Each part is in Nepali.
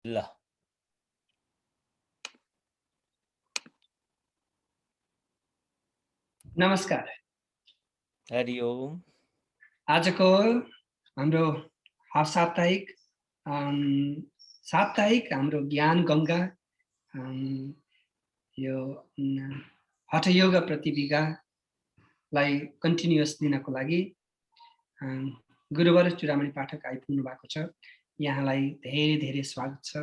ल। नमस्कार। हरि ओम। आजको हाम्रो साप्ताहिक साप्ताहिक हाम्रो ज्ञान गङ्गा यो हठयोग प्रतिविगालाई कन्टिन्युअस दिनको लागि गुरुवर चुडामणि पाठक आइपुग्नु भएको छ। यहाँलाई धेरै धेरै स्वागत छ।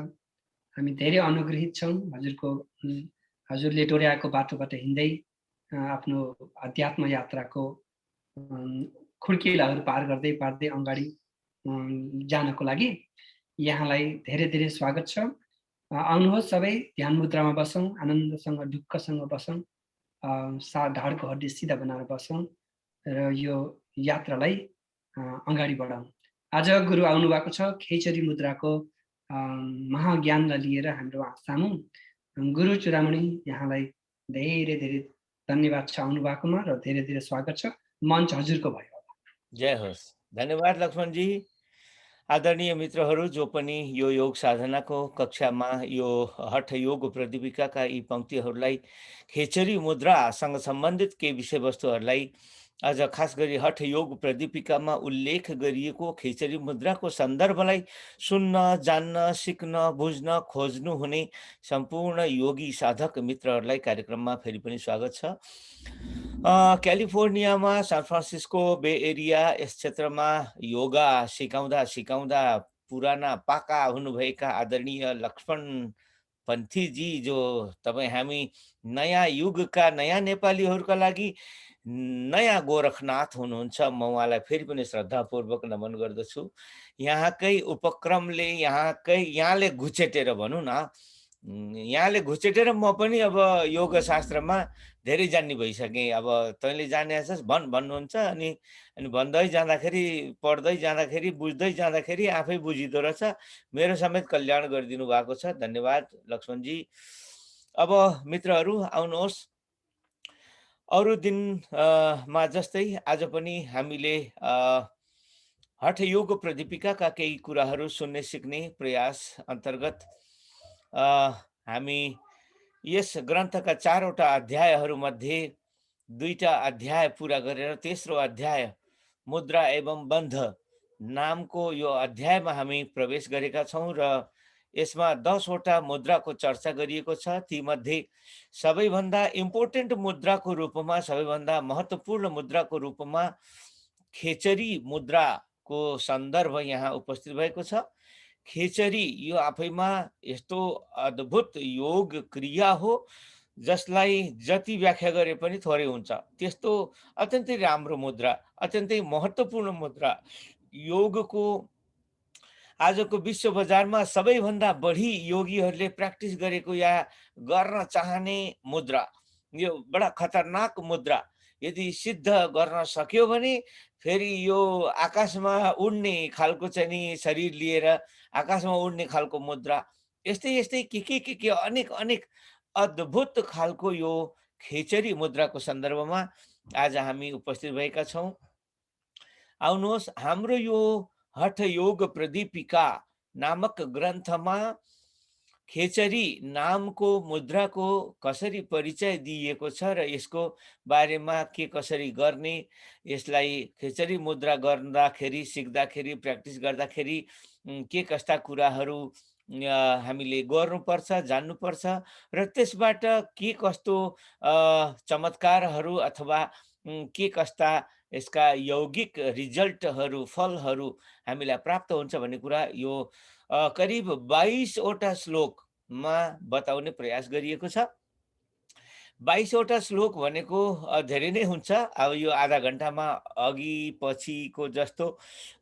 हामी धेरै अनुग्रहित छौँ हजुरले टोर्याएको बाटोबाट हिँड्दै आफ्नो अध्यात्म यात्राको खुड्किलाहरू पार गर्दै पार्दै अगाडि जानको लागि यहाँलाई धेरै धेरै स्वागत छ। आउनुहोस् सबै ध्यान मुद्रामा बसौँ, आनन्दसँग ढुक्कसँग बसौँ, ढाडको हड्डी सिधा बनाएर बसौँ र यो यात्रालाई अगाडि बढाउँ। आज गुरु आउनु भएको छ खेचरी मुद्राको महाज्ञानलाई लिएर हाम्रो सामु। गुरु चुडामणि यहाँलाई धेरै धेरै धन्यवाद छ आउनु भएकोमा र धेरै धेरै स्वागत छ। मञ्च हजुरको भयो। जय होस्। धन्यवाद लक्ष्मणजी। आदरणीय मित्रहरू, जो पनि यो योग साधनाको कक्षामा यो हठ योग प्रतिविकाका यी पंक्तिहरूलाई खेचरी मुद्रासँग सम्बन्धित केही विषयवस्तुहरूलाई आज खास गरी हठ योग प्रतिपिकामा उल्लेख गरिएको खेचरी मुद्राको सन्दर्भलाई सुन्न, जान्न, सिक्न, बुझ्न खोज्नु हुने सम्पूर्ण योगी साधक मित्रहरूलाई कार्यक्रममा फेरि पनि स्वागत छ। क्यालिफोर्नियामा सान फ्रान्सिस्को बे एरिया यस क्षेत्रमा योगा सिकाउँदा सिकाउँदा पुराना पाका हुनुभएका आदरणीय लक्ष्मण पन्थीजी, जो तपाईँ हामी नयाँ युगका नयाँ नेपालीहरूका लागि नयाँ गोरखनाथ हुनुहुन्छ। म उहाँलाई फेरि पनि श्रद्धापूर्वक नमन गर्दछु। यहाँकै उपक्रमले यहाँले घुचेटेर भनौँ न, यहाँले घुचेटेर म पनि अब योग शास्त्रमा धेरै जान्ने भइसकेँ। अब तैँले जाने छस् भन्नुहुन्छ, अनि भन्दै जाँदाखेरि, पढ्दै जाँदाखेरि, बुझ्दै जाँदाखेरि आफै बुझिँदो रहेछ। मेरो समेत कल्याण गरिदिनु भएको छ। धन्यवाद लक्ष्मणजी। अब मित्रहरू आउनुहोस्, अरू दिनमा जस्तै आज पनि हामीले हठ योग प्रतिपिकाका केही कुराहरू सुन्ने सिक्ने प्रयास अन्तर्गत हामी यस ग्रन्थका 4वटा अध्यायहरूमध्ये 2टा अध्याय पुरा गरेर तेस्रो अध्याय मुद्रा एवं बन्ध नामको यो अध्यायमा हामी प्रवेश गरेका छौँ र यसमा 10वटा मुद्राको चर्चा गरिएको छ। तीमध्ये सबैभन्दा इम्पोर्टेन्ट मुद्राको रूपमा, सबैभन्दा महत्त्वपूर्ण मुद्राको रूपमा खेचरी मुद्राको सन्दर्भ यहाँ उपस्थित भएको छ। खेचरी यो आफैमा यस्तो अद्भुत योग क्रिया हो जसलाई जति व्याख्या गरे पनि थोरै हुन्छ। त्यस्तो अत्यन्तै राम्रो मुद्रा, अत्यन्तै महत्त्वपूर्ण मुद्रा, योगको आजको विश्व बजारमा सबैभन्दा बढी योगीहरूले प्र्याक्टिस गरेको या गर्न चाहने मुद्रा, यो बडा खतरनाक मुद्रा। यदि सिद्ध गर्न सक्यो भने फेरि यो आकाशमा उड्ने खालको चाहिँ नि शरीर लिएर आकाशमा उड्ने खालको मुद्रा, यस्तै यस्तै के अनेक अनेक अद्भुत खालको यो खेचरी मुद्राको सन्दर्भमा आज हामी उपस्थित भएका छौँ। आउनुहोस्, हाम्रो यो हठ योग प्रदीपिका नामक ग्रन्थमा खेचरी नामको मुद्राको कसरी परिचय दिइएको छ र यसको बारेमा के कसरी गर्ने, यसलाई खेचरी मुद्रा गर्दाखेरि, सिक्दाखेरि, प्र्याक्टिस गर्दाखेरि के कस्ता कुराहरू हामीले गर्नुपर्छ, जान्नुपर्छ र त्यसबाट के कस्तो चमत्कारहरू अथवा के कस्ता यसका यौगिक रिजल्टहरू, फलहरू हामीलाई प्राप्त हुन्छ भन्ने कुरा यो करिब 22वटा श्लोकमा बताउने प्रयास गरिएको छ। 22वटा श्लोक भनेको धेरै नै हुन्छ। अब यो आधा घन्टामा अघि पछिको जस्तो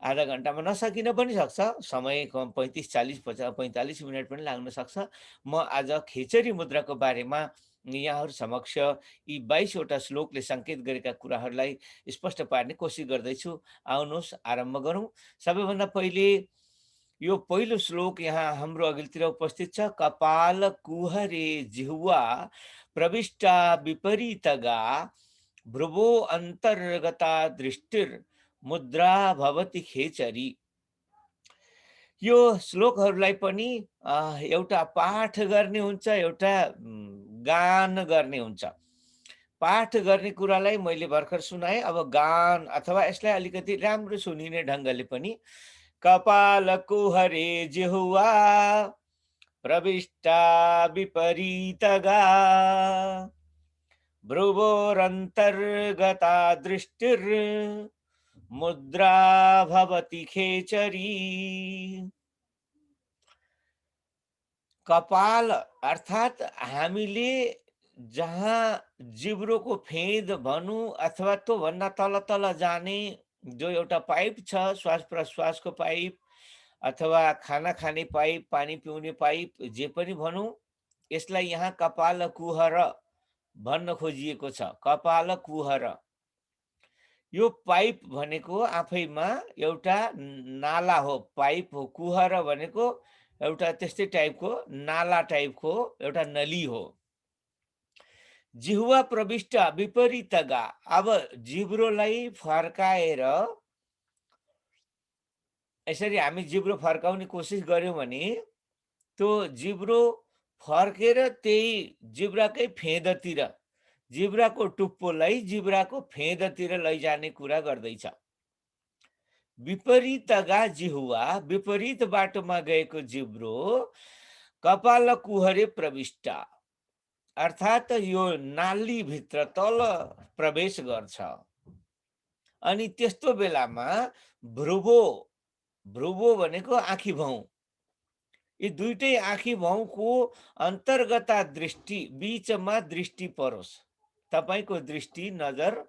आधा घन्टामा नसकिन पनि सक्छ, समय 35-40-45 मिनट पनि लाग्न सक्छ। म आज खेचरी मुद्राको बारेमा यहाँहरू समक्ष यी 22वटा श्लोकले सङ्केत गरेका कुराहरूलाई स्पष्ट पार्ने कोसिस गर्दैछु। आउनुहोस् आरम्भ गरौँ। सबैभन्दा पहिले यो पहिलो श्लोक यहाँ हाम्रो अघिल्तिर उपस्थित छ। कपाल कुहरे जिह्वा प्रविष्टा विपरीतगा भ्रुवो अन्तर्गता दृष्टिर मुद्रा भवति खेचरी। यो श्लोकहरूलाई पनि एउटा पाठ गर्ने हुन्छ, एउटा गान गर्ने हुन्छ। पाठ गर्ने कुरालाई मैले भर्खर सुनाएँ, अब गान अथवा यसलाई अलिकति राम्रो सुनिने ढङ्गले पनि कपाल कुहरे जिह्वा प्रविष्टा विपरीतगा भ्रुवोरन्तर्गता दृष्टिर् मुद्रा भवति खेचरी। कपाल अर्थात् हामीले जहाँ जिब्रोको फेद भनौँ अथवा त्योभन्दा तल तल जाने जो एउटा पाइप छ, श्वास प्रश्वासको पाइप अथवा खाना खाने पाइप, पानी पिउने पाइप, जे पनि भनौँ, यसलाई यहाँ कपाल कुहर भन्न खोजिएको छ। कपाल कुहर यो पाइप भनेको आफैमा एउटा नाला हो, पाइप हो। कुहर भनेको एउटा त्यस्तै टाइपको नाला टाइपको एउटा नली हो। जिह्वा प्रविष्ट विपरीतगा, अब जिब्रोलाई फर्काएर यसरी हामी जिब्रो फर्काउने कोसिस गर्यौँ भने त्यो जिब्रो फर्केर त्यही जिब्राकै फेदतिर, जिब्राको टुप्पोलाई जिब्राको फेदतिर लैजाने कुरा गर्दैछ। विपरीतगा जिह्वा, विपरीत बाटोमा गएको जिब्रो कपाल कुहरे प्रविष्ट, अर्थात् यो नालीभित्र तल प्रवेश गर्छ। अनि त्यस्तो बेलामा भ्रुवो, भ्रुवो भनेको आँखी भाउ, यी दुईटै आँखी भाउको अन्तर्गता दृष्टि, बीचमा दृष्टि परोस्। तपाईको दृष्टि, नजर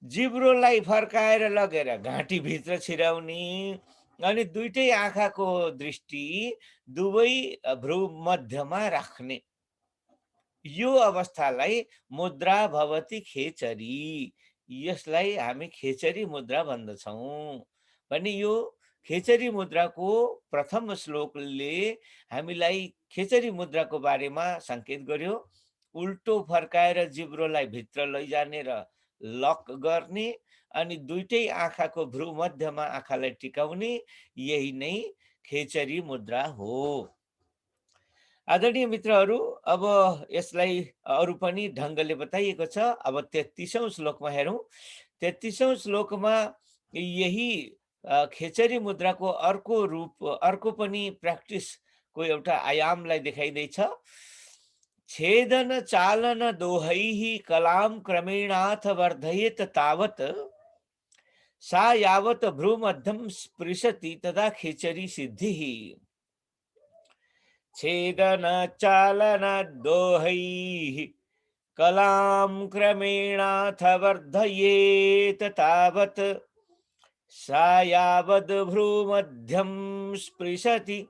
जिब्रोलाई फर्काएर लगेर घाँटीभित्र छिराउने अनि दुईटै आँखाको दृष्टि दुवै भ्रु मध्यमा राख्ने, यो अवस्थालाई मुद्रा भवति खेचरी, यसलाई हामी खेचरी मुद्रा भन्दछौँ। भने यो खेचरी मुद्राको प्रथम श्लोकले हामीलाई खेचरी मुद्राको बारेमा सङ्केत गर्यो। उल्टो फर्काएर जिब्रोलाई भित्र लैजाने र लक गर्ने अनि दुईटै आँखाको भ्रु मध्यमा आँखालाई टिकाउने, यही नै खेचरी मुद्रा हो। आदरणीय मित्रहरू, अब यसलाई अरू पनि ढङ्गले बताइएको छ। अब 33औं श्लोकमा हेरौँ। 33औं श्लोकमा यही खेचरी मुद्राको अर्को रूप, अर्को पनि प्र्याक्टिसको एउटा आयामलाई देखाइँदैछ। छेदन चालन दोहैः कलाम क्रमेणाथ वर्धयेत तावत् सा यावत् भ्रूमध्यम स्पृशति तदा खेचरी सिद्धिः। छेदन चालन दोहैः कलां क्रमेणाथ वर्धयेत तावत् सा यावद् भ्रूमध्यम स्पृशति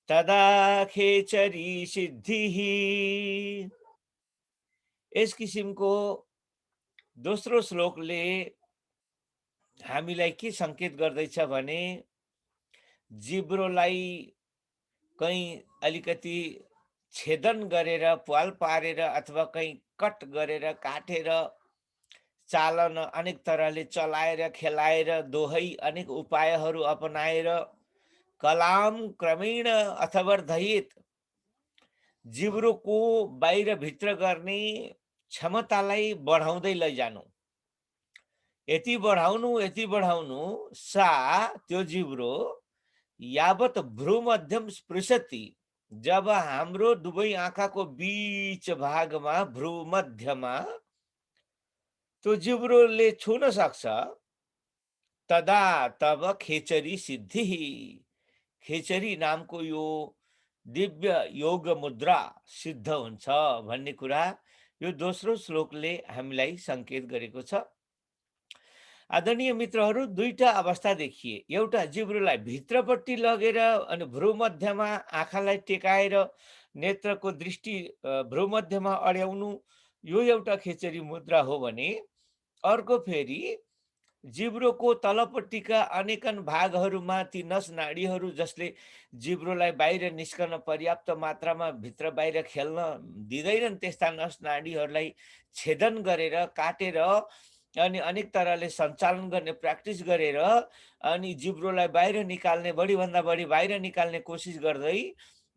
तदा खेचरी सिद्धिः। यस किसिमको दोस्रो श्लोकले हामीलाई के सङ्केत गर्दैछ भने जिब्रोलाई कहीँ अलिकति छेदन गरेर, प्वाल पारेर अथवा कहीँ कट गरेर, काटेर, चालन अनेक तरहले चलाएर, खेलाएर, दोहै अनेक उपायहरू अपनाएर कलाम क्रमेण अथवर्धयेत, जिब्रोको बाहिर भित्र गर्ने क्षमतालाई बढाउँदै लैजानु। यति बढाउनु सा, त्यो जिब्रो यावत भ्रू मध्यम स्पृशति, जब हाम्रो दुवै आँखाको बीच भागमा भ्रू मध्यमा त्यो जिब्रोले छुन सक्छ, तदा तब खेचरी सिद्धि, खेचरी नामको यो दिव्य योग मुद्रा सिद्ध हुन्छ भन्ने कुरा यो दोस्रो श्लोकले हामीलाई सङ्केत गरेको छ। आदरणीय मित्रहरू, दुईटा अवस्था देखिए। एउटा जिब्रोलाई भित्रपट्टि लगेर अनि भ्रूमध्यमा आँखालाई टेकाएर नेत्रको दृष्टि भ्रूमध्यमा अड्याउनु, यो एउटा खेचरी मुद्रा हो भने अर्को फेरि जिब्रोको तलपट्टिका अनेकन भागहरूमा ती नस नाडीहरू जसले जिब्रोलाई बाहिर निस्कन पर्याप्त मात्रामा भित्र बाहिर खेल्न दिँदैनन्, त्यस्ता नस नाडीहरूलाई छेदन गरेर, काटेर अनि अनेक तरहले सञ्चालन गर्ने प्र्याक्टिस गरेर अनि जिब्रोलाई बाहिर निकाल्ने, बढीभन्दा बढी बाहिर निकाल्ने कोसिस गर्दै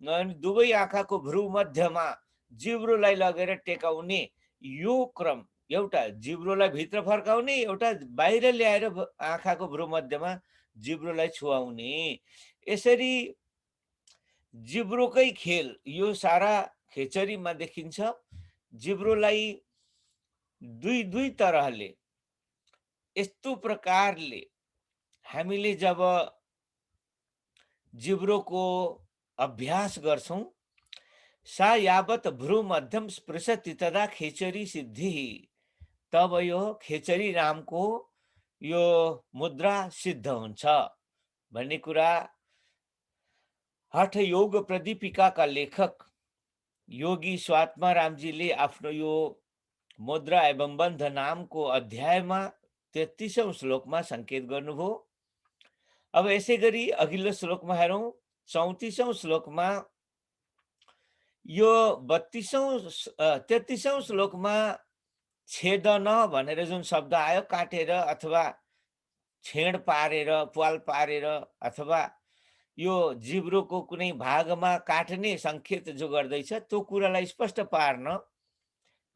अनि दुवै आँखाको भ्रू मध्यमा जिब्रोलाई लगेर टेकाउने यो क्रम, एउटा जिब्रोलाई भित्र फर्काउने, एउटा बाहिर ल्याएर आँखाको भ्रू मध्यमा जिब्रोलाई छुवाउने। यसरी जिब्रोकै खेल यो सारा खेचरीमा देखिन्छ। जिब्रोलाई दुई दुई तरहले यस्तो प्रकारले हामीले जब जिब्रोको अभ्यास गर्छौं, सा यावत भ्रू मध्यम स्पृशति तदा खेचरी सिद्धि, तब यो खेचरी नामको यो मुद्रा सिद्ध हुन्छ भन्ने कुरा हठ योग प्रदीपिकाका लेखक योगी स्वात्मारामजीले आफ्नो यो मुद्रा एवं बन्ध नामको अध्यायमा 33औं श्लोकमा संकेत गर्नुभयो। अब यसै गरी अघिल्लो श्लोकमा हेरौं, 34औं श्लोकमा यो 33औं श्लोकमा छेदन भनेर जुन शब्द आयो, काटेर अथवा छेड पारेर, प्वाल पारेर अथवा यो जिब्रोको कुनै भागमा काट्ने संकेत जो गर्दैछ, त्यो कुरालाई स्पष्ट पार्न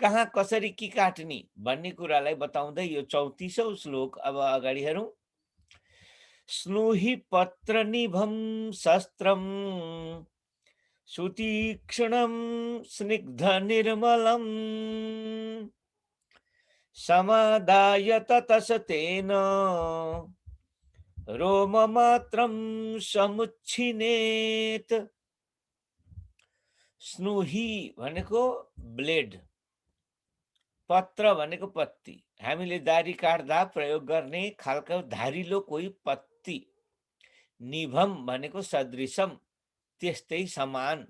कहाँ कसरी के काट्ने भन्ने कुरालाई बताउँदै यो 34औं श्लोक अब अगाडि हेरौं। स्नुहि पत्र निभम शस्त्रम सुतीक्ष्णम स्निग्ध निर्मलम समादाय ततस तेन रोममात्रं समुच्छिनेत। स्नुहि भनेको ब्लेड, पत्र भनेको पत्ती, हामीले दारी काट्दा प्रयोग गर्ने खालको धारिलो कोही पत्ती। निभम भनेको सदृशम, त्यस्तै समान।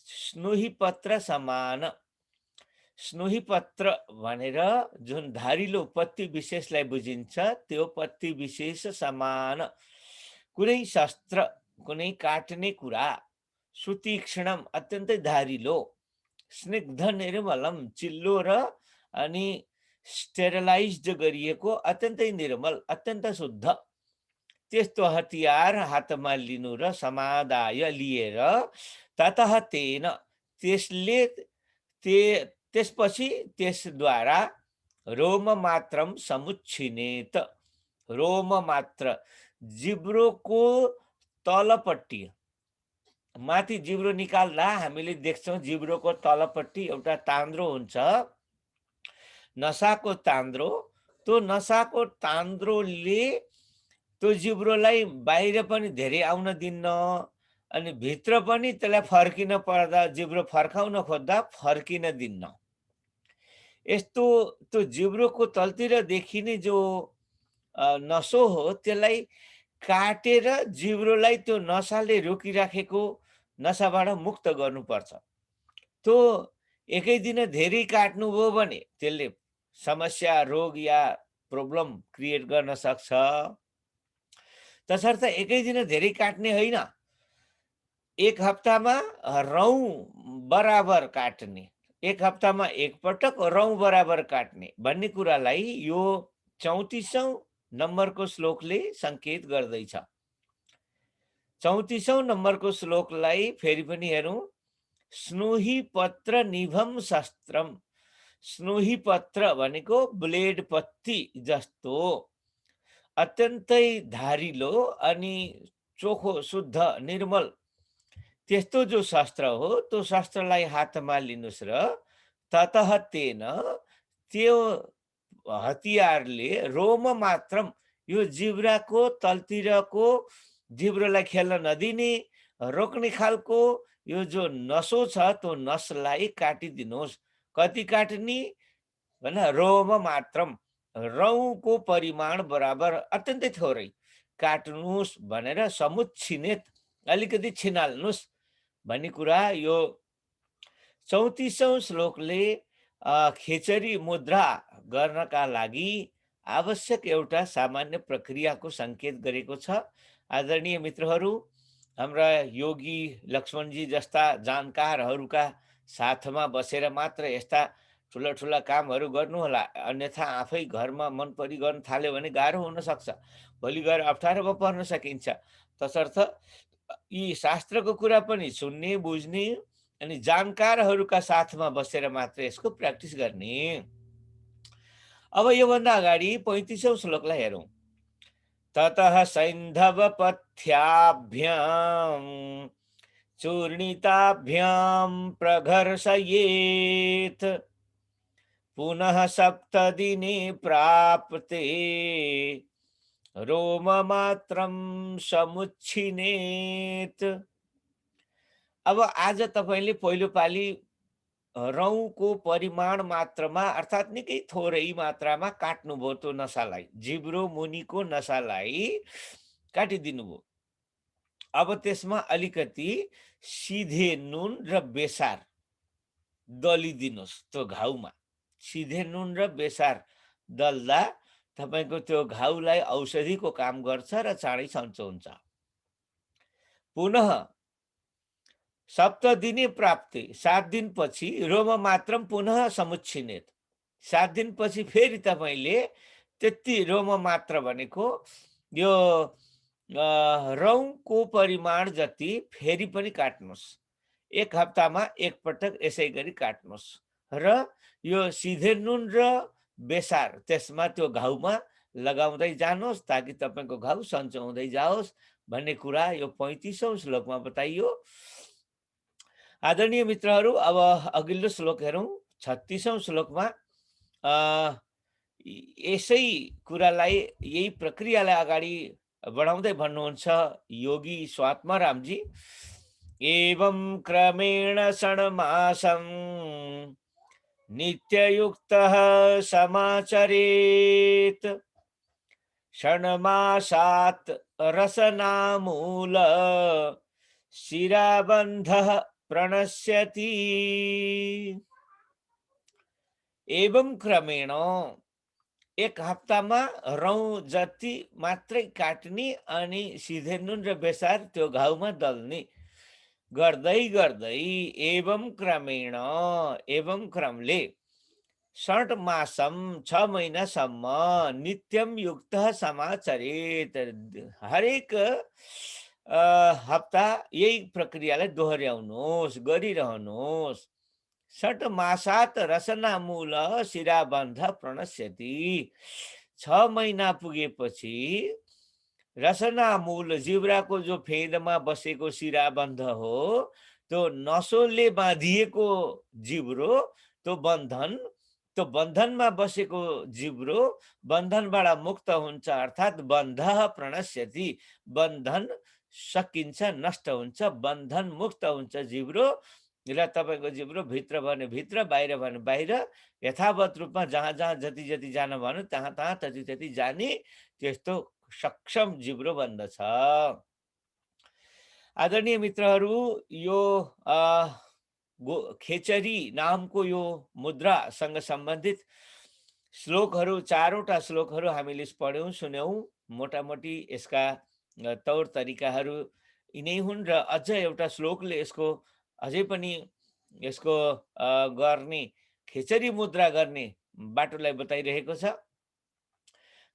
स्नुहि पत्र समान। स्नुहि पत्र भनेर जुन धारिलो पत्ती विशेषलाई बुझिन्छ, त्यो पत्ती विशेष समान कुनै शस्त्र, कुनै काट्ने कुरा। सुतीक्ष्णम अत्यन्तै धारिलो। स्निग्ध निर्मलम चिल्लो र अनि स्टेरलाइज्ड गरिएको, अत्यन्तै निर्मल, अत्यन्त शुद्ध त्यस्तो हतियार हातमा लिनु र समादाय लिएर ततः तेन त्यसले त्यसपछि त्यसद्वारा रोम मात्रम समुच्छिनेत। रोम मात्र जिब्रोको तलपट्टि, माथि जिब्रो निकाल्दा हामीले देख्छौं जिब्रोको तलपट्टि एउटा तान्द्रो हुन्छ, नसाको तान्द्रो। त्यो नसाको तान्द्रोले त्यो जिब्रोलाई बाहिर पनि धेरै आउन दिन्न अनि भित्र पनि त्यसलाई फर्किन पर्दा, जिब्रो फर्काउन खोज्दा फर्किन दिन्न। यस्तो त्यो जिब्रोको तलतिर देखिने जो नसो हो, त्यसलाई काटेर जिब्रोलाई त्यो नसाले रोकिराखेको नसाबाट मुक्त गर्नुपर्छ। त्यो एकै दिन धेरै काट्नुभयो भने त्यसले समस्या, रोग या प्रब्लम क्रिएट गर्न सक्छ। तसर्थ एकै दिन धेरै काट्ने होइन, एक हप्तामा रौँ बराबर काट्ने, एक हप्तामा एक पटक रौँ बराबर काट्ने भन्ने कुरालाई यो 34औं नम्बरको श्लोकले संकेत गर्दैछ। 34औं नम्बरको श्लोकलाई फेरि पनि हेरौं। स्नुहि पत्र निभम शस्त्रम। स्नुहि पत्र भनेको ब्लेड पत्ती जस्तो अत्यन्तै धारिलो अनि चोखो, शुद्ध, निर्मल त्यस्तो जो शस्त्र हो, त्यो शस्त्रलाई हातमा लिनुस् र ततः तेन त्यो हतियारले रोम मात्रम यो जिब्राको तलतिरको जिब्रोलाई खेल्न नदिने, रोक्ने खालको यो जो नसो छ, त्यो नसलाई काटिदिनुहोस्। कति काट्ने भने रोम मात्रम, रौँको परिमाण बराबर अत्यन्तै थोरै काट्नुहोस् भनेर समुच्छिनेत अलिकति छिनाल्नुहोस् भन्ने कुरा यो 34औं श्लोकले खेचरी मुद्रा गर्नका लागि आवश्यक एउटा सामान्य प्रक्रियाको संकेत गरेको छ। आदरणीय मित्रहरू, हाम्रा योगी लक्ष्मणजी जस्ता जानकारहरूका साथमा बसेर मात्र यस्ता ठुला ठुला कामहरू गर्नुहोला, अन्यथा आफै घरमा मन परी गर्न थाल्यो भने गाह्रो हुन सक्छ, भोलि गएर अप्ठ्यारोमा पर्न सकिन्छ। तसर्थ यी शास्त्रको कुरा पनि सुन्ने, बुझ्ने अनि जानकारहरूका साथमा बसेर मात्र यसको प्र्याक्टिस गर्ने। अब योभन्दा अगाडि 35औं श्लोकलाई हेरौँ। ततः सैन्धवपथ्याभ्याम् चूर्णिताभ्यां प्रघर्षयेत् पुनः सप्तदिने प्राप्ते रोममात्रं समुच्छिनेत्। अब आज तपाईँले पहिलोपालि रौँको परिमाण मात्रामा अर्थात् निकै थोरै मात्रामा काट्नुभयो त्यो नसालाई, जिब्रो मुनिको नसालाई काटिदिनुभयो। अब त्यसमा अलिकति सिधे नुन र बेसार दलिदिनुहोस् त्यो घाउमा। सिधे नुन र बेसार दल्दा तपाईँको त्यो घाउलाई औषधिको काम गर्छ र चाँडै सन्चो हुन्छ। पुनः सप्तदिने प्राप्ति, 7 दिनपछि रोम मात्रम पुनः समुच्छिनेत। 7 दिनपछि फेरि तपाईँले त्यति रोम मात्र भनेको यो रौँको परिमाण जति फेरि पनि काट्नुहोस्। 1 हप्तामा एकपटक यसै गरी काट्नुहोस् र यो सिधे नुन र बेसार त्यसमा त्यो घाउमा लगाउँदै जानुहोस् ताकि तपाईँको घाउ सन्चो हुँदै जाओस् भन्ने कुरा यो 35औं श्लोकमा बताइयो। आदरणीय मित्रहरू, अब अघिल्लो श्लोक हेरौँ। 36औं श्लोकमा यसै कुरालाई, यही प्रक्रियालाई अगाडि बढाउँदै भन्नुहुन्छ योगी स्वात्मारामजी। एवं क्रमेण षण्मासं नित्ययुक्तः समाचरेत् षण्मासात् रसनामूल शिराबन्धः प्रणश्यति। एवं क्रमेण 1 हप्तामा रौँ जति मात्रै काट्ने अनि सिधे नुन र बेसार त्यो घाउमा दल्ने गर्दै गर्दै एवं क्रमेण, एवं क्रमले 6 मासम 6 महिनासम्म नित्यम युक्त समाचरित, हरेक हप्ता यही प्रक्रियालाई दोहोऱ्याउनुहोस्, गरिरहनुहोस्। 6 मासात रसनामूल शिराबन्ध प्रणश्यति। 6 महिना पुगेपछि रसनामूल, जिब्राको जो फेदमा बसेको शिराबन्ध हो, त्यो नसोले बाँधिएको जिब्रो, त्यो बन्धन, त्यो बन्धनमा बसेको जिब्रो बन्धनबाट मुक्त हुन्छ, अर्थात् बन्ध प्रणश्यति, बन्धन सकिन्छ, नष्ट हुन्छ, बन्धन मुक्त हुन्छ जिब्रो र तपाईँको जिब्रो भित्र भने भित्र, बाहिर भने बाहिर, यथावत रूपमा जहाँ जहाँ जति जति जान भन्यो तहाँ तहाँ तति तति जाने त्यस्तो सक्षम जिब्रो बन्दछ। आदरणीय मित्रहरू, यो खेचरी नामको यो मुद्रासँग सम्बन्धित श्लोकहरू, 4वटा श्लोकहरू हामीले पढ्यौँ, सुन्यौँ। मोटामोटी यसका तौर तरिकाहरू यिनै हुन् र अझ एउटा श्लोकले यसको अझै पनि यसको गर्ने, खेचरी मुद्रा गर्ने बाटोलाई बताइरहेको छ।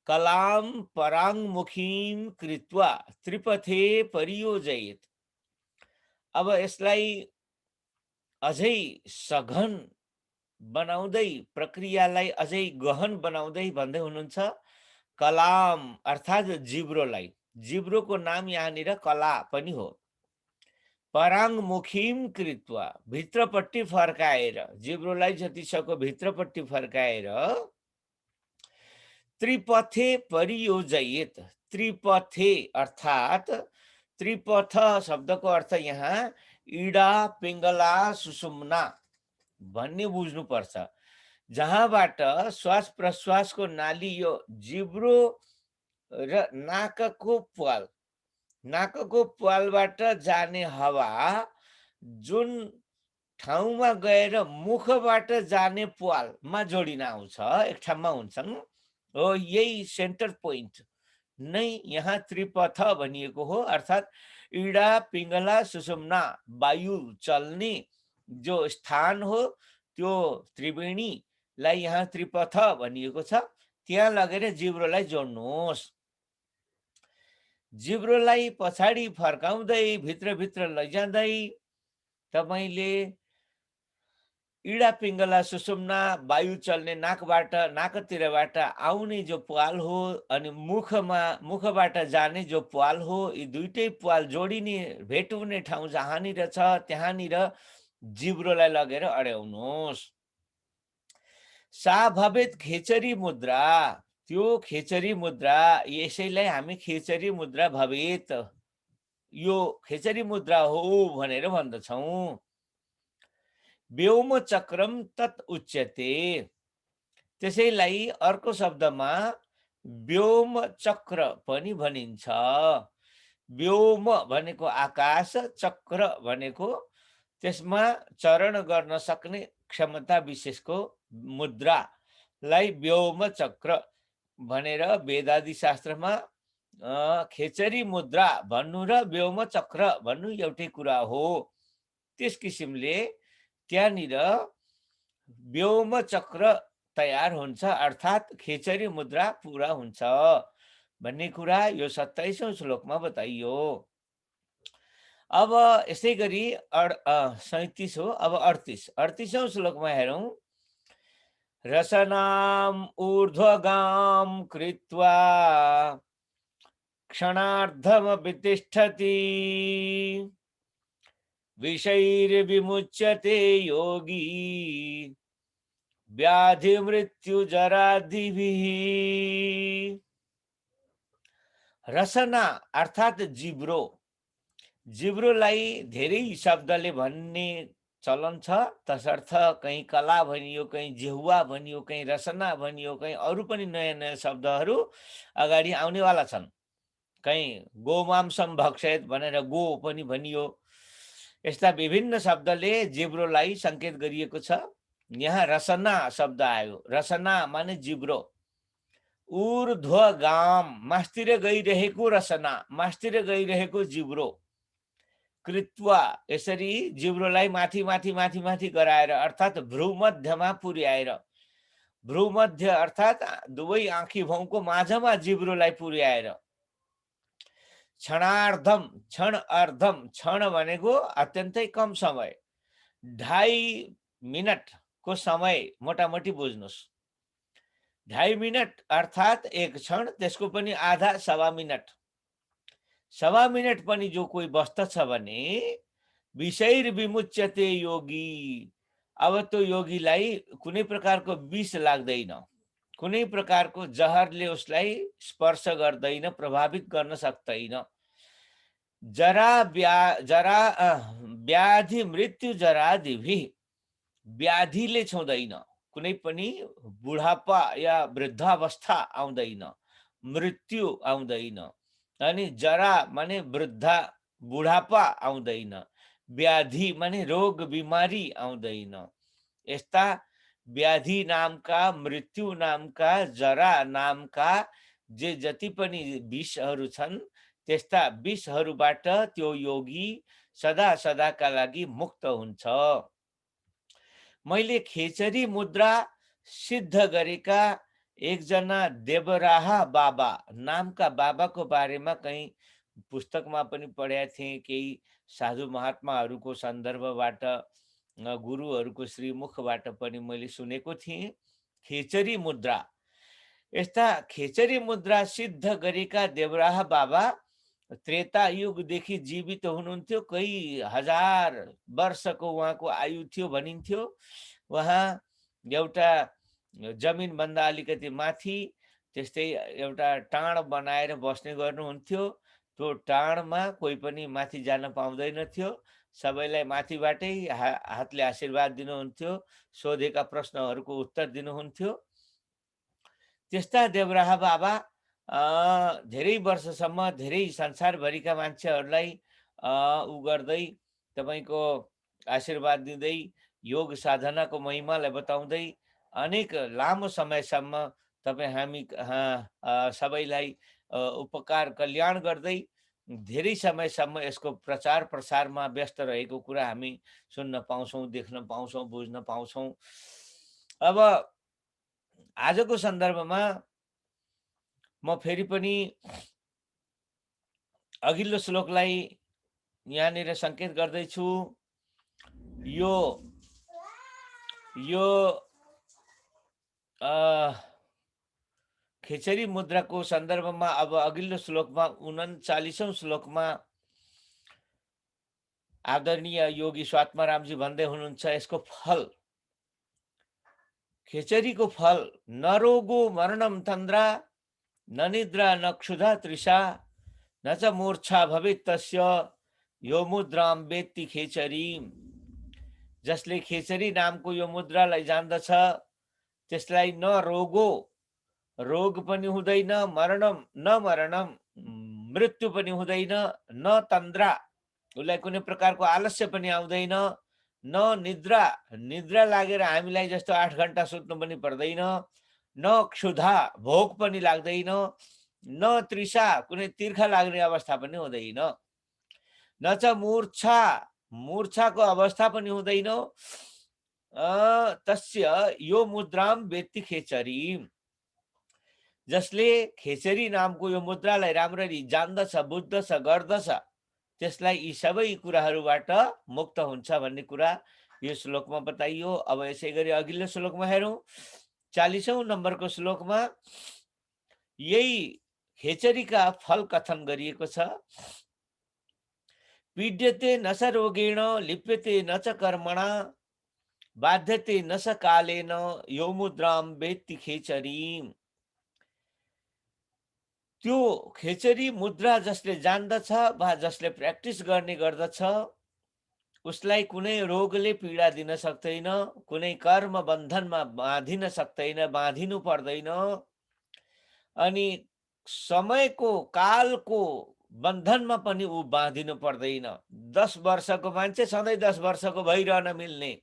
कलाम पराङ्मुखीं कृत्वा त्रिपथे परियोजयेत्। अब यसलाई अझै सघन बनाउँदै, प्रक्रियालाई अझै गहन बनाउँदै भन्दै हुनुहुन्छ कलाम अर्थात् जिब्रोलाई। जिब्रोको नाम यहाँनिर कला पनि हो। पराङ्मुखीं कृत्वा, भित्रपट्टि फर्काएर, जिब्रोलाई जतिसक्दो भित्रपट्टि फर्काएर त्रिपथे परियोजयेत्। त्रिपथे अर्थात्, त्रिपथ शब्दको अर्थ यहाँ इडा पिङ्गला सुषुम्ना भन्ने बुझ्नुपर्छ। जहाँबाट श्वास प्रश्वासको नाली, यो जिब्रो र नाकको प्वाल, नाकको प्वालबाट जाने हावा जुन ठाउँमा गएर मुखबाट जाने प्वालमा जोडिन आउँछ, एक ठाउँमा हुन्छन् हो, यही सेन्टर पोइन्ट नै यहाँ त्रिपथ भनिएको हो। अर्थात् इडा पिङ्गला सुषुम्ना वायु चल्ने जो स्थान हो त्यो त्रिवेणी लाई यहाँ त्रिपथ भनिएको छ, त्यहाँ लगेर जिब्रोलाई जोड्नुहोस्। जिब्रोलाई पछाडि फर्काउँदै भित्रभित्र लैजाँदै तपाईँले इडा पिङ्गला सुषुम्ना वायु चल्ने नाकबाट, नाकतिरबाट आउने जो प्वाल हो अनि मुखबाट जाने जो प्वाल हो, यी दुइटै प्वाल जोडिने भेट हुने ठाउँ जहाँनिर छ त्यहाँनिर जिब्रोलाई लगेर अड्याउनुहोस्। सा भवेत खेचरी मुद्रा, त्यो खेचरी मुद्रा, यसैलाई हामी खेचरी मुद्रा भवेत, यो खेचरी मुद्रा हो भनेर भन्दछौँ। व्योम चक्रम तत् उच्यते, त्यसैलाई अर्को शब्दमा व्योम चक्र पनि भनिन्छ। व्योम भनेको आकाश, चक्र भनेको त्यसमा चरण गर्न सक्ने क्षमता विशेषको मुद्रालाई व्योम चक्र भनेर वेदादि शास्त्रमा खेचरी मुद्रा भन्नु र व्योम चक्र भन्नु एउटै कुरा हो। त्यस किसिमले त्यहाँनिर व्योम चक्र तयार हुन्छ, अर्थात् खेचरी मुद्रा पुरा हुन्छ भन्ने कुरा यो 27औं श्लोकमा बताइयो। अब यसै गरी 37 हो, अब 38औं श्लोकमा हेरौँ। रसनाम ऊर्ध्वगाम कृत्वा क्षणार्धमपि तिष्ठति, विषैर्विमुच्यते योगी व्याधि मृत्यु जरादिभिः। रसना अर्थात् जिब्रो, जिब्रोलाई धेरै शब्दले भन्ने चलन छ, तसर्थ कहीँ कला भनियो, कहीँ जिह्वा भनियो, कहीँ रसना भनियो, कहीँ अरू पनि नयाँ नयाँ शब्दहरू अगाडि आउनेवाला छन्। कहीँ गोमांसम भक्षयत भनेर गो पनि भनियो। यस्ता विभिन्न शब्दले जिब्रोलाई सङ्केत गरिएको छ। यहाँ रसना शब्द आयो, रसना माने जिब्रो। ऊर्ध्वगाम मास्तिर गइरहेको रसना, मास्तिर गइरहेको जिब्रो। कृत्वा यसरी जिब्रोलाई माथि माथि माथि माथि गराएर अर्थात् भ्रूमध्यमा पुर्याएर, भ्रूमध्य अर्थात् दुवै आँखी भौँको माझमा जिब्रोलाई पुर्याएर, क्षणार्धम, क्षण अर्धम, क्षण भनेको अत्यन्तै कम समय, 2.5 मिनटको समय मोटामोटी बुझ्नुहोस्। 2.5 मिनट अर्थात् एक क्षण, त्यसको पनि आधा, 1.25 मिनट। 1.25 मिनट पनि जो कोही बस्दछ भने विषैर्विमुच्यते योगी, अब त्यो योगीलाई कुनै प्रकारको विष लाग्दैन, कुनै प्रकारको जहरले उसलाई स्पर्श गर्दैन, प्रभावित गर्न सक्दैन। व्याधि मृत्यु जरादिभि, व्याधिले छुँदैन, कुनै पनि बुढापा या वृद्धावस्था आउँदैन, मृत्यु आउँदैन, अनि जरा माने वृद्धा बुढापा आउँदैन, व्याधि माने रोग बिमारी आउँदैन। यस्ता व्याधि नामका, मृत्यु नामका, जरा नामका जे जति पनि विषहरू छन्, त्यस्ता विषहरूबाट त्यो योगी सदा सदाका लागि मुक्त हुन्छ। मैले खेचरी मुद्रा सिद्ध गरेका एकजना देवराहा बाबा नामका बाबाको बारेमा कहीँ पुस्तकमा पनि पढेका थिएँ, केही साधु महात्माहरूको सन्दर्भबाट, गुरुहरूको श्रीमुखबाट पनि मैले सुनेको थिएँ। खेचरी मुद्रा, यस्ता खेचरी मुद्रा सिद्ध गरेका देवराहा बाबा त्रेता युगदेखि जीवित हुनुहुन्थ्यो, कही हजार वर्षको उहाँको आयु थियो भनिन्थ्यो। उहाँ एउटा जमिनभन्दा अलिकति माथि त्यस्तै एउटा टाँड बनाएर बस्ने गर्नुहुन्थ्यो। त्यो टाँडमा कोही पनि माथि जान पाउँदैनथ्यो, सबैलाई माथिबाटै हातले आशीर्वाद दिनुहुन्थ्यो, सोधेका प्रश्नहरूको उत्तर दिनुहुन्थ्यो। त्यस्ता देवराहा बाबा धेरै वर्षसम्म धेरै संसारभरिका मान्छेहरूलाई उ गर्दै, तपाईँको आशीर्वाद दिँदै, योग साधनाको महिमालाई बताउँदै अनेक लामो समयसम्म तपाईँ हामी सबैलाई उपकार कल्याण गर्दै धेरै समयसम्म यसको प्रचार प्रसारमा व्यस्त रहेको कुरा हामी सुन्न पाउँछौँ, देख्न पाउँछौँ, बुझ्न पाउँछौँ। अब आजको सन्दर्भमा म फेरि पनि अघिल्लो श्लोकलाई यहाँनिर सङ्केत गर्दैछु। यो यो खेचरी मुद्राको सन्दर्भमा अब अघिल्लो श्लोकमा 39औं श्लोकमा आदरणीय योगी स्वात्मारामजी भन्दै हुनुहुन्छ, यसको फल, खेचरीको फल, न रोगो मरणम तन्द्रा, न निद्रा न क्षुधा तृषा, न च मूर्छा भवेत् तस्य यो मुद्राम वेत्ति खेचरी। जसले खेचरी नामको यो मुद्रालाई जान्दछ त्यसलाई न रोगो, रोग पनि हुँदैन, मरणम मृत्यु पनि हुँदैन, न तन्द्रा, उसलाई कुनै प्रकारको आलस्य पनि आउँदैन, न निद्रा, निद्रा लागेर हामीलाई जस्तो 8 घण्टा सुत्नु पनि पर्दैन, न क्षुधा, भोक पनि लाग्दैन, न तृषा, कुनै तिर्खा लाग्ने अवस्था पनि हुँदैन, न च मूर्छा, मूर्छाको अवस्था पनि हुँदैन। तस्य यो मुद्राम वेत्ति खेचरी, जसले खेचरी नामको यो मुद्रालाई राम्ररी जान्दछ, बुझ्दछ, गर्दछ, त्यसलाई यी सबै कुराहरूबाट मुक्त हुन्छ भन्ने कुरा यो श्लोकमा बताइयो। अब यसै गरी अघिल्लो श्लोकमा हेरौँ, 40औं नम्बरको श्लोकमा यही खेचरीका फल कथन गरिएको छ। पीड्यते न स रोगेण, लिप्यते न च कर्मणा, बाध्यते न स कालेन, यो मुद्राम वेत्ति खेचरी। त्यो खेचरी मुद्रा जसले जान्दछ वा जसले प्र्याक्टिस गर्ने गर्दछ उसलाई कुनै रोगले पीडा दिन सक्दैन, कुनै कर्म बन्धनमा बाँधिन सक्दैन, बाँधिनु पर्दैन, अनि समयको, कालको बन्धनमा पनि ऊ बाँधिनु पर्दैन। 10 वर्षको मान्छे सधैँ 10 वर्षको भइरहन मिल्ने,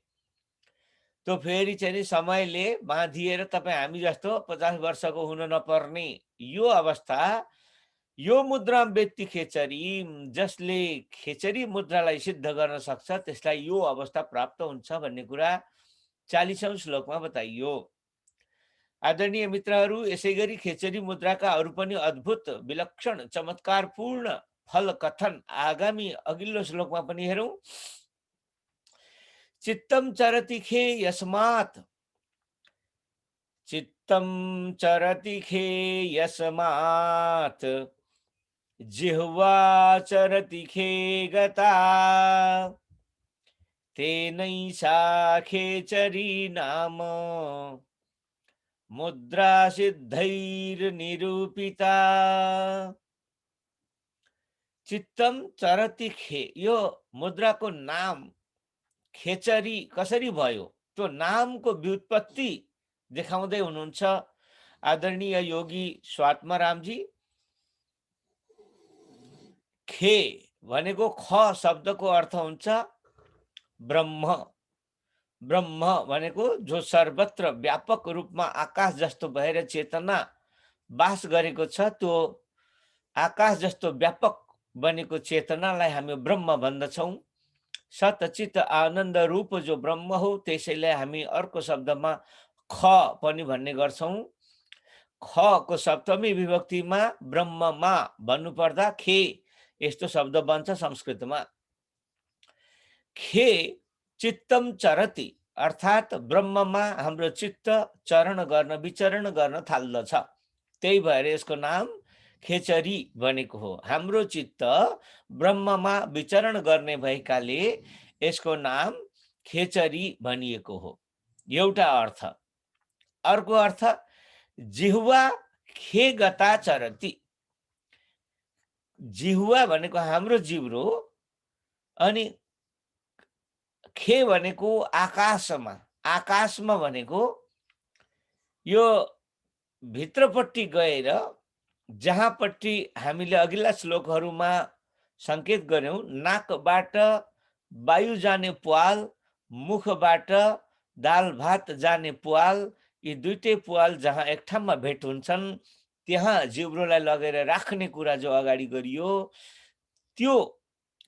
त्यो फेरि चाहिँ समयले बाँधिएर तपाईँ हामी जस्तो 50 वर्षको हुन नपर्ने यो अवस्था, यो मुद्रा व्यक्ति खेचरी, जसले खेचरी मुद्रालाई सिद्ध गर्न सक्छ त्यसलाई यो अवस्था प्राप्त हुन्छ भन्ने कुरा 40औं श्लोकमा बताइयो। आदरणीय मित्रहरू, यसै गरी खेचरी मुद्राका अरू पनि अद्भुत, विलक्षण, चमत्कारपूर्ण फल कथन आगामी अघिल्लो श्लोकमा पनि हेरौँ। चित्तम चरति खे यस्मात्, चित्तम चरति खे यस्मात्, जिह्वा चरति खे गता, तेनैषा खेचरी नाम मुद्रा सिद्धैर्निरूपिता। चित्तम चरति खे, यो मुद्राको नाम खेचरी कसरी भयो त्यो नामको व्युत्पत्ति देखाउँदै हुनुहुन्छ आदरणीय योगी स्वात्मारामजी। खे भनेको ख शब्दको अर्थ हुन्छ ब्रह्म। ब्रह्म भनेको जो सर्वत्र व्यापक रूपमा आकाश जस्तो भएर चेतना बास गरेको छ, त्यो आकाश जस्तो व्यापक बनेको चेतनालाई हामी ब्रह्म भन्दछौँ। सतचित आनन्द रूप जो ब्रह्म हो त्यसैलाई हामी अर्को शब्दमा ख पनि भन्ने गर्छौँ। ख को सप्तमी विभक्तिमा ब्रह्ममा भन्नुपर्दा खे यस्तो शब्द बन्छ संस्कृतमा। खे चित्तम चरति, अर्थात् ब्रह्ममा हाम्रो चित्त चरण गर्न, विचरण गर्न थाल्दछ, त्यही भएर यसको नाम खेचरी बनेको हो। हाम्रो चित्त ब्रह्ममा विचरण गर्ने भएकाले यसको नाम खेचरी भनिएको हो, एउटा अर्थ। अर्को अर्थ, जिह्वा खे गता चरति, जिह्वा भनेको हाम्रो जिब्रो, अनि खे भनेको आकाशमा, आकाशमा भनेको यो भित्रपट्टि गएर जहाँपट्टि हामीले अघिल्ला श्लोकहरूमा सङ्केत गर्यौं, नाकबाट वायु जाने प्वाल, मुखबाट दाल भात जाने प्वाल, यी दुईटै प्वाल जहाँ एक ठाउँमा भेट हुन्छन् त्यहाँ जिब्रोलाई लगेर राख्ने कुरा जो अगाडि गरियो, त्यो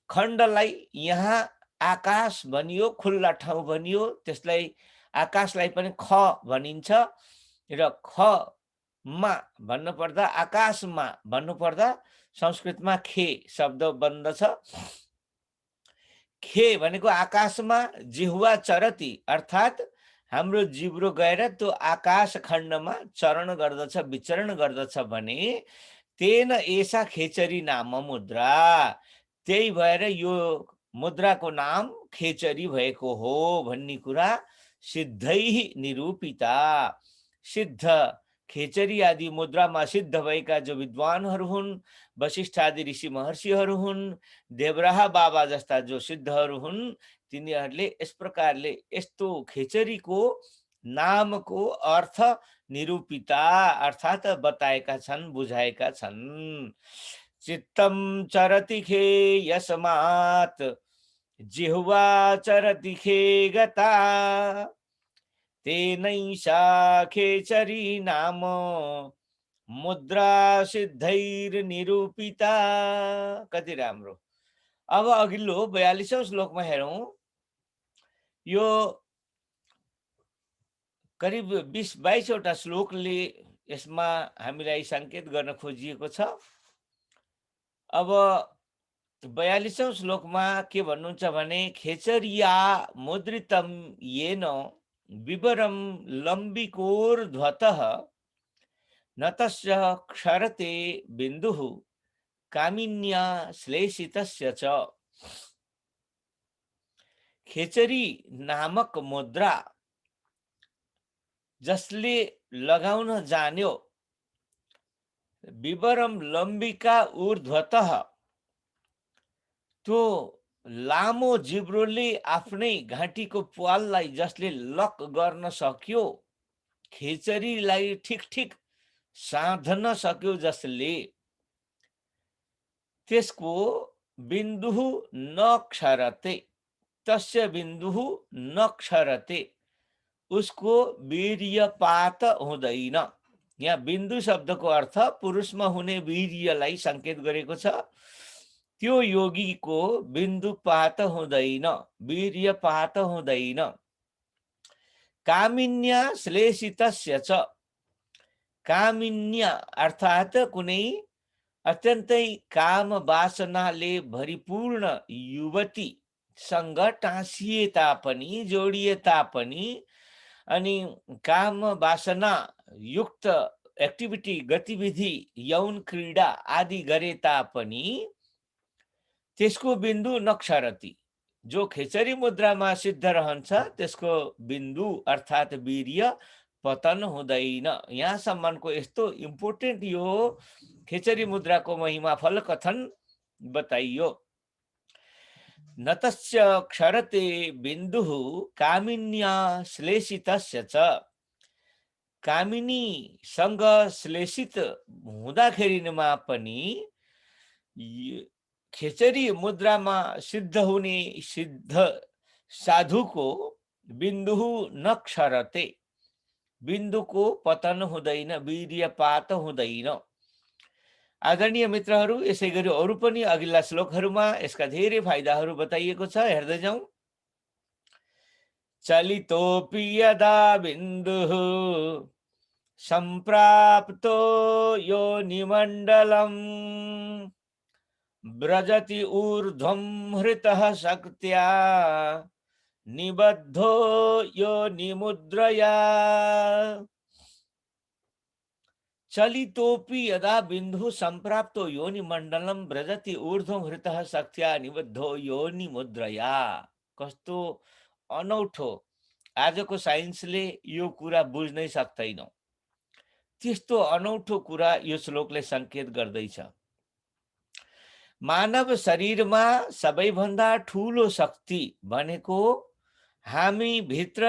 खण्डलाई यहाँ आकाश भनियो, खुल्ला ठाउँ भनियो, त्यसलाई आकाशलाई पनि ख भनिन्छ। र ख मा भन्नुपर्दा आकाशमा भन्नुपर्दा संस्कृतमा खे शब्द बन्दछ। खे भनेको आकाशमा जिह्वा चरती, अर्थात् हाम्रो जिब्रो गएर त्यो आकाश खण्डमा चरण गर्दछ, विचरण गर्दछ भने तेन एषा खेचरी नाम मुद्रा। त्यही भएर यो मुद्राको नाम खेचरी भएको हो भन्ने कुरा सिद्धै निरूपिता। सिद्ध खेचरी आदि मुद्रामा सिद्ध भएका जो विद्वानहरू हुन्, वशिष्ठ आदि ऋषि महर्षिहरू हुन्, देवराहा बाबा जस्ता जो सिद्धहरू हुन्, तिनीहरूले यस प्रकारले यस्तो खेचरीको नामको अर्थ निरूपिता अर्थात् बताएका छन्, बुझाएका छन्। चित्तम चरति खे यस्मात् जिह्वा चरति खे गता तेनैषा खेचरी नाम मुद्रा सिद्धैर्निरूपिता। कति राम्रो। अब अघिल्लो 42औं श्लोकमा हेरौं। यो करिब 20-22 वटा श्लोकले यसमा हामीलाई संकेत गर्न खोजिएको छ। अब 42औं श्लोकमा के भन्नुहुन्छ भने खेचरिया मुद्रितम येन विवरम लम्बिकोर्ध्वतः न तस्य क्षरते बिन्दुः कामिन्या श्लेषितस्य च। खेचरी नामक मुद्रा जसले लगाउन जान्यो विवरम लम्बिका ऊर्ध्वतः, त्यो लामो जिब्रोले आफ्नै घाँटीको प्वाललाई जसले लक गर्न सक्यो, खेचरीलाई ठिक ठिक साधन सक्यो जसले, त्यसको बिन्दुः न क्षरते, तस्य बिन्दुः न क्षरते, उसको वीर्यपात हुँदैन। यहाँ बिन्दु शब्दको अर्थ पुरुषमा हुने वीर्यलाई संकेत गरेको छ। त्यो योगीको बिन्दुपात हुँदैन, वीर्यपात हुँदैन। कामिन्या श्लेषितस्य च, कामिन्या अर्थात् कुनै अत्यन्तै काम वासनाले भरिपूर्ण युवतीसँग टाँसिए तापनि, जोडिए तापनि, अनि काम वासना युक्त एक्टिभिटी, गतिविधि, यौन क्रीडा आदि गरे तापनि त्यसको बिन्दु नक्षरती। जो खेचरी मुद्रामा सिद्ध रहन्छ त्यसको बिन्दु अर्थात् वीर्य पतन हुँदैन। यहाँसम्मको यस्तो इम्पोर्टेन्ट यो खेचरी मुद्राको महिमा फल कथन बताइयो। न तस्य क्षरते बिन्दुः कामिन्या श्लेषितस्य च। कामिनीसँग श्लेषित हुँदाखेरिमा पनि खेचरी मुद्रामा सिद्ध हुने सिद्ध साधुको बिन्दुः न क्षरते, बिन्दुको पतन हुँदैन, वीर्यपात हुँदैन। आदरणीय मित्रहरू, यसै गरी अरू पनि अघिल्ला श्लोकहरूमा यसका धेरै फाइदाहरू बताइएको छ, हेर्दै जाउँ। चलितोऽपि यदा बिन्दुः सम्प्राप्तो योनिमण्डलम् व्रजति ऊर्ध्वं हृतः शक्त्या निबद्धो योनिमुद्रया। चलितोपि यदा बिन्दुः सम्प्राप्तो योनिमण्डलम् व्रजति ऊर्ध्वं हृतः शक्त्या निबद्धो योनिमुद्रया। कस्तो अनौठो, आजको साइन्सले यो कुरा बुझ्नै सक्दैन। त्यस्तो अनौठो कुरा यो श्लोकले संकेत गर्दैछ। मानव शरीरमा सबैभन्दा ठूलो शक्ति भनेको हामी भित्र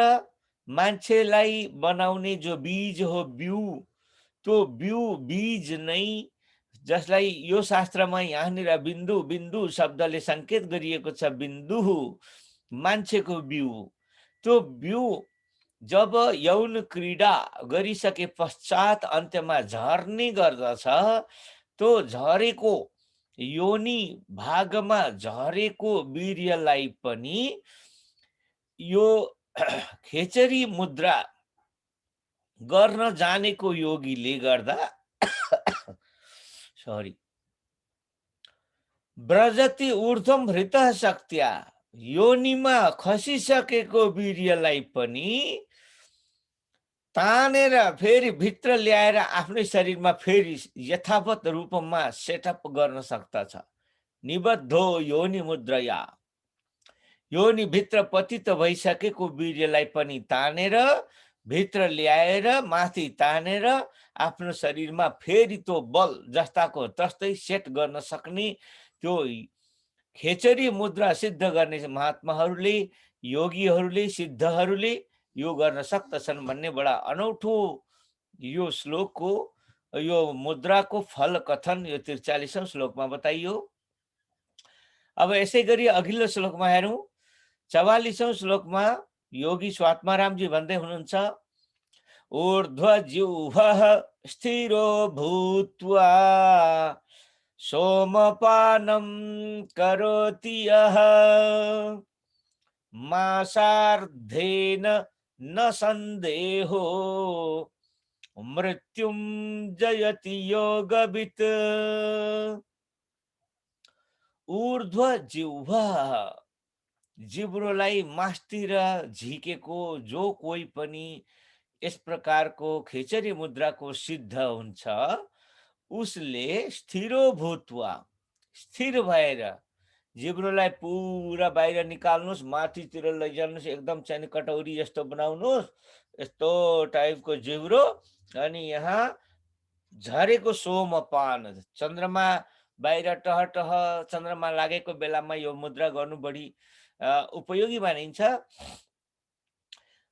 मान्छेलाई बनाउने जो बीज हो, बिउ, त्यो बिउ बीज नै, जसलाई यो शास्त्रमा यहाँनिर बिन्दु बिन्दु शब्दले संकेत गरिएको छ। बिन्दु मान्छेको बिउ, त्यो बिउ जब यौन क्रीडा गरिसके पश्चात अन्त्यमा झर्ने गर्दछ, त्यो झरेको योनि भागमा झरेको वीर्यलाई पनि यो खेचरी मुद्रा गर्न जानेको योगीले गर्दा सरी ब्रजति ऊर्ध्वम हृतः शक्त्या, योनिमा खसिसकेको वीर्यलाई पनि तानेर फेरि भित्र ल्याएर आफ्नै शरीरमा फेरि यथावत रूपमा सेटअप गर्न सक्दछ। निबद्धो योनि मुद्रया, योनि भित्र पतित भइसकेको वीर्यलाई पनि तानेर भित्र ल्याएर माथि तानेर आफ्नो शरीरमा फेरि त्यो बल जस्ताको तस्तै सेट गर्न सक्ने त्यो खेचरी मुद्रा सिद्ध गर्ने महात्माहरूले, योगीहरूले, सिद्धहरूले यो गर्न सक्दछन् भन्ने बडा अनौठो यो श्लोकको यो मुद्राको फल कथन यो 43औं श्लोकमा बताइयो। अब यसै गरी अघिल्लो श्लोकमा हेरौँ। 44औं श्लोकमा योगी स्वात्मारामजी भन्दै हुनुहुन्छ, ऊर्ध्वजिह्वः स्थिरो भूत्वा सोमपानं करोति यः, मासार्धेन न संदेहो मृत्युम जयति योगवित्। ऊर्ध्व जिह्वा, जिब्रोलाई मास्तिर झिकेको जो कोही पनि यस प्रकारको खेचरी मुद्राको सिद्ध हुन्छ, उसले स्थिरो भूत्वा, स्थिर भएर जिब्रोलाई पुरा बाहिर निकाल्नुहोस्, माथितिर लैजानुहोस्, एकदम चाहिँ कटौरी जस्तो बनाउनुहोस्, यस्तो टाइपको जिब्रो, अनि यहाँ झरेको सोमपान, चन्द्रमा बाहिर टह टह चन्द्रमा लागेको बेलामा यो मुद्रा गर्नु बढी उपयोगी मानिन्छ।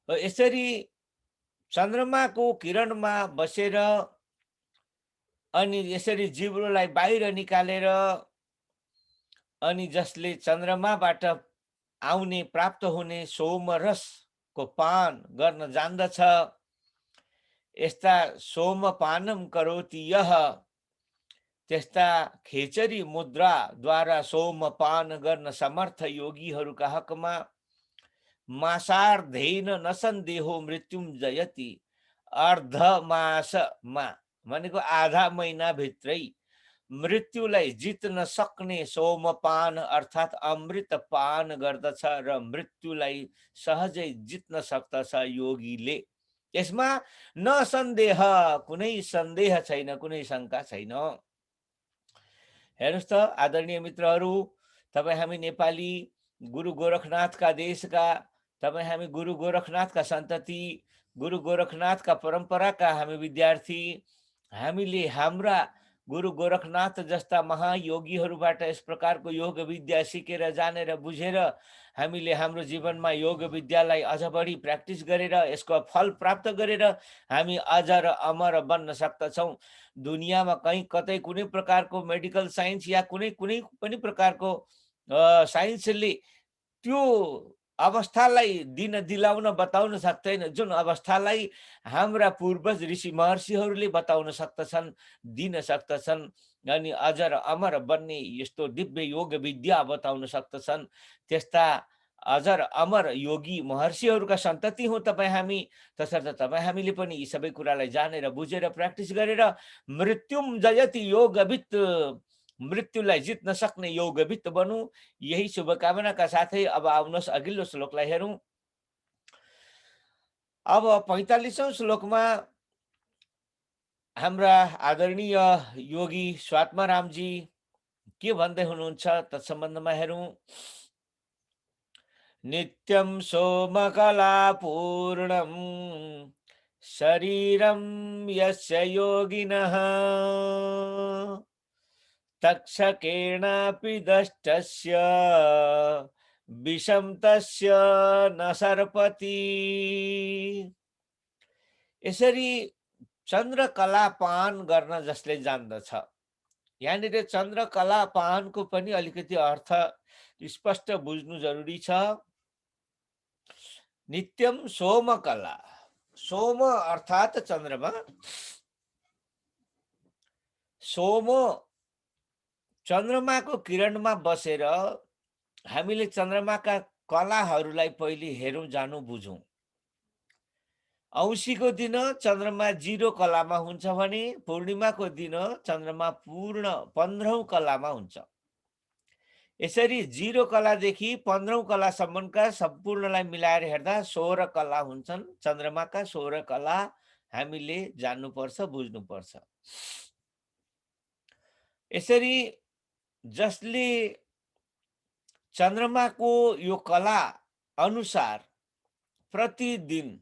यसरी चन्द्रमाको किरणमा बसेर अनि यसरी जिब्रोलाई बाहिर निकालेर अनि जसले चन्द्रमाबाट आउने प्राप्त हुने सोमरसको पान गर्न जान्दछ, यस्ता सोमपानम करोति यः, त्यस्ता खेचरी मुद्राद्वारा सोमपान गर्न समर्थ योगीहरूका हकमा मासार्धेन न सन्देहो मृत्युम जयति, अर्ध मासमा भनेको आधा महिनाभित्रै मृत्युलाई जित्न सक्ने सोमपान अर्थात् अमृत पान गर्दछ र मृत्युलाई सहजै जित्न सक्दछ योगीले। यसमा न सन्देह, कुनै सन्देह छैन, कुनै शङ्का छैन। हेर्नुहोस् त आदरणीय मित्रहरू, तपाईँ हामी नेपाली गुरु गोरखनाथका देशका, तपाईँ हामी गुरु गोरखनाथका सन्तति, गुरु गोरखनाथका परम्पराका हामी विद्यार्थी, हामीले हाम्रा गुरु गोरखनाथ जस्ता महायोगीहरूबाट यस प्रकारको योग विद्या सिकेर जानेर बुझेर हामीले हाम्रो जीवनमा योग विद्यालाई अझ बढी प्र्याक्टिस गरेर यसको फल प्राप्त गरेर हामी अझ र अमर बन्न सक्दछौँ। दुनियाँमा कहीँ कतै कुनै प्रकारको मेडिकल साइन्स या कुनै कुनै पनि प्रकारको साइन्सले त्यो अवस्थालाई दिन दिलाउन बताउन सक्दैन, जुन अवस्थालाई हाम्रा पूर्वज ऋषि महर्षिहरूले बताउन सक्दछन्, दिन सक्दछन्, अनि अझ र अमर बन्ने यस्तो दिव्य योग विद्या बताउन सक्दछन्। त्यस्ता अझ र अमर योगी महर्षिहरूका सन्तति हौँ तपाईँ हामी। तसर्थ तपाईँ हामीले पनि यी सबै कुरालाई जानेर बुझेर प्र्याक्टिस गरेर मृत्युम जयति योगवित्, मृत्युलाई जित्न सक्ने योगवित् बनौँ, यही शुभकामनाका साथै अब आउनुहोस् अघिल्लो श्लोकलाई हेरौँ। अब 45औं श्लोकमा हाम्रा आदरणीय योगी स्वात्मारामजी के भन्दै हुनुहुन्छ तत्सम्बन्धमा हेरौँ। नित्यं सोमकलापूर्णं शरीरं यस्य योगिनः, तक्षकेणापि दष्टस्य विषं तस्य न सर्पति। यसरी चन्द्रकलापान गर्न जसले जान्दछ, यहाँनिर चन्द्रकलापानको पनि अलिकति अर्थ स्पष्ट बुझ्नु जरुरी छ। नित्यम सोमकला, सोम अर्थात् चन्द्रमा, सोम चन्द्रमाको किरणमा बसेर हामीले चन्द्रमाका कलाहरूलाई पहिले हेरौँ, जानु, बुझौँ। औँसीको दिन चन्द्रमा 0 कलामा हुन्छ भने पूर्णिमाको दिन चन्द्रमा पूर्ण 15औं कलामा हुन्छ। यसरी 0 कलादेखि 15औं कलासम्मका सम्पूर्णलाई मिलाएर हेर्दा 16 कला हुन्छन्। चन्द्रमाका 16 कला हामीले जान्नुपर्छ, बुझ्नुपर्छ। यसरी जसले चन्द्रमाको यो कला अनुसार प्रतिदिन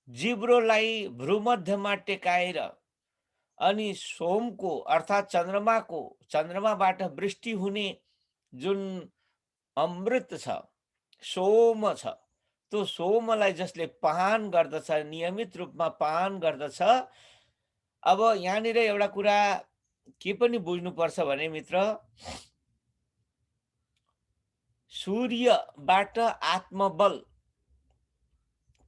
जिब्रोलाई भ्रूमध्यमा टेकाएर अनि सोमको अर्थात् चन्द्रमाबाट वृष्टि हुने जुन अमृत छ, सोम छ, त्यो सोमलाई जसले पान गर्दछ, नियमित रूपमा पान गर्दछ। अब यहाँनिर एउटा कुरा के पनि बुझ्नुपर्छ भने मित्र, सूर्यबाट आत्मबल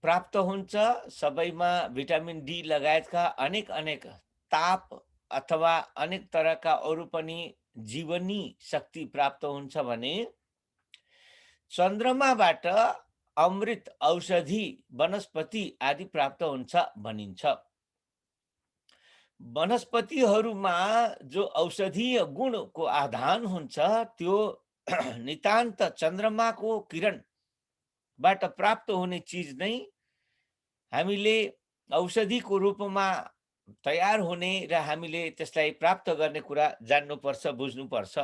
प्राप्त हुन्छ। सबैमा भिटामिन डी लगायतका अनेक ताप अथवा अनेक तरहका अरू पनि जीवनी शक्ति प्राप्त हुन्छ भने चन्द्रमाबाट अमृत, औषधि, वनस्पति आदि प्राप्त हुन्छ भनिन्छ। वनस्पतिहरूमा जो औषधीय गुणको आधान हुन्छ त्यो नितान्त चन्द्रमाको किरणबाट प्राप्त हुने चिज नै हामीले औषधिको रूपमा तयार हुने र हामीले त्यसलाई प्राप्त गर्ने कुरा जान्नुपर्छ, बुझ्नुपर्छ।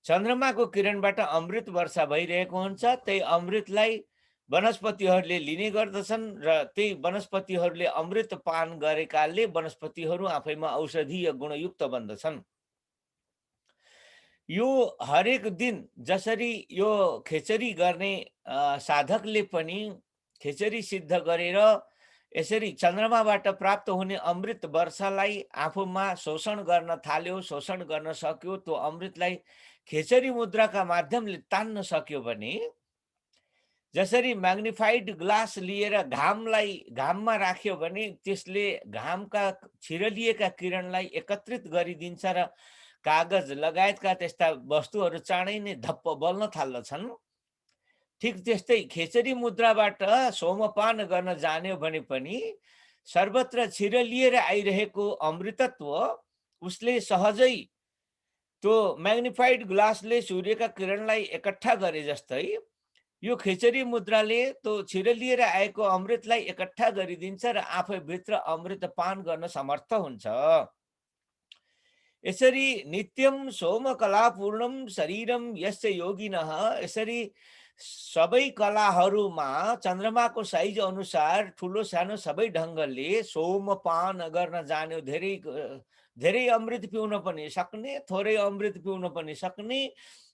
चन्द्रमाको किरणबाट अमृत वर्षा भइरहेको हुन्छ। त्यही अमृतलाई वनस्पतिहरूले लिने गर्दछन् र त्यही वनस्पतिहरूले अमृत पान गरेकाले वनस्पतिहरू आफैमा औषधीय गुणयुक्त बन्दछन्। यो हरेक दिन जसरी यो खेचरी गर्ने साधकले पनि खेचरी सिद्ध गरेर यसरी चन्द्रमाबाट प्राप्त हुने अमृत वर्षालाई आफूमा शोषण गर्न थाल्यो, शोषण गर्न सक्यो, त्यो अमृतलाई खेचरी मुद्राका माध्यमले तान्न सक्यो भने जसरी म्याग्निफाइड ग्लास लिएर घाममा राख्यो भने त्यसले घामका छिरलिएका किरणलाई एकत्रित गरिदिन्छ र कागज लगायतका त्यस्ता वस्तुहरू चाँडै नै धप्प बल्न थाल्दछन्। ठिक त्यस्तै खेचरी मुद्राबाट सोमपान गर्न जान्यो भने पनि सर्वत्र छिरलिएर आइरहेको अमृतत्व उसले सहजै त्यो म्याग्निफाइड ग्लासले सूर्यका किरणलाई एकट्ठा गरे जस्तै यो खेचरी मुद्राले त्यो छिरलिएर आएको अमृतलाई एकट्ठा गरिदिन्छ र आफैभित्र अमृत पान गर्न समर्थ हुन्छ। यसरी नित्यम सोमकला पूर्णम शरीरम यस्य योगिनः, यसरी सबै कलाहरूमा चन्द्रमाको साइज अनुसार ठुलो सानो सबै ढङ्गले सोमपान गर्न जान्यो। धेरै अमृत पिउन पनि सक्ने, थोरै अमृत पिउन पनि सक्ने,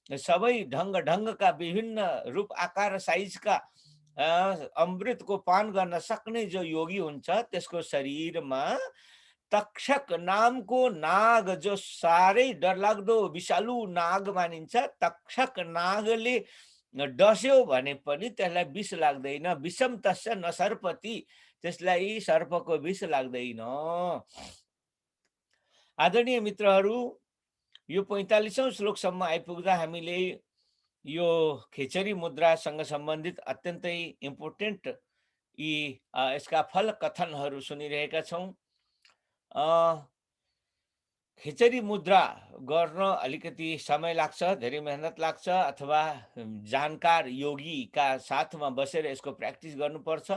सबै ढङ्गका विभिन्न रूप आकार साइजका अमृतको पान गर्न सक्ने जो योगी हुन्छ त्यसको शरीरमा तक्षक नामको नाग, जो साह्रै डरलाग्दो विषालु नाग मानिन्छ, तक्षक नागले डस्यो भने पनि त्यसलाई विष लाग्दैन। विषम तस्य न सर्पति, त्यसलाई सर्पको विष लाग्दैन। आदरणीय मित्रहरू, यो 45औं श्लोकसम्म आइपुग्दा हामीले यो खेचरी मुद्रासँग सम्बन्धित अत्यन्तै इम्पोर्टेन्ट यसका फल कथनहरू सुनिरहेका छौँ। खेचरी मुद्रा गर्न अलिकति समय लाग्छ, धेरै मेहनत लाग्छ, अथवा जानकार योगीका साथमा बसेर यसको प्र्याक्टिस गर्नुपर्छ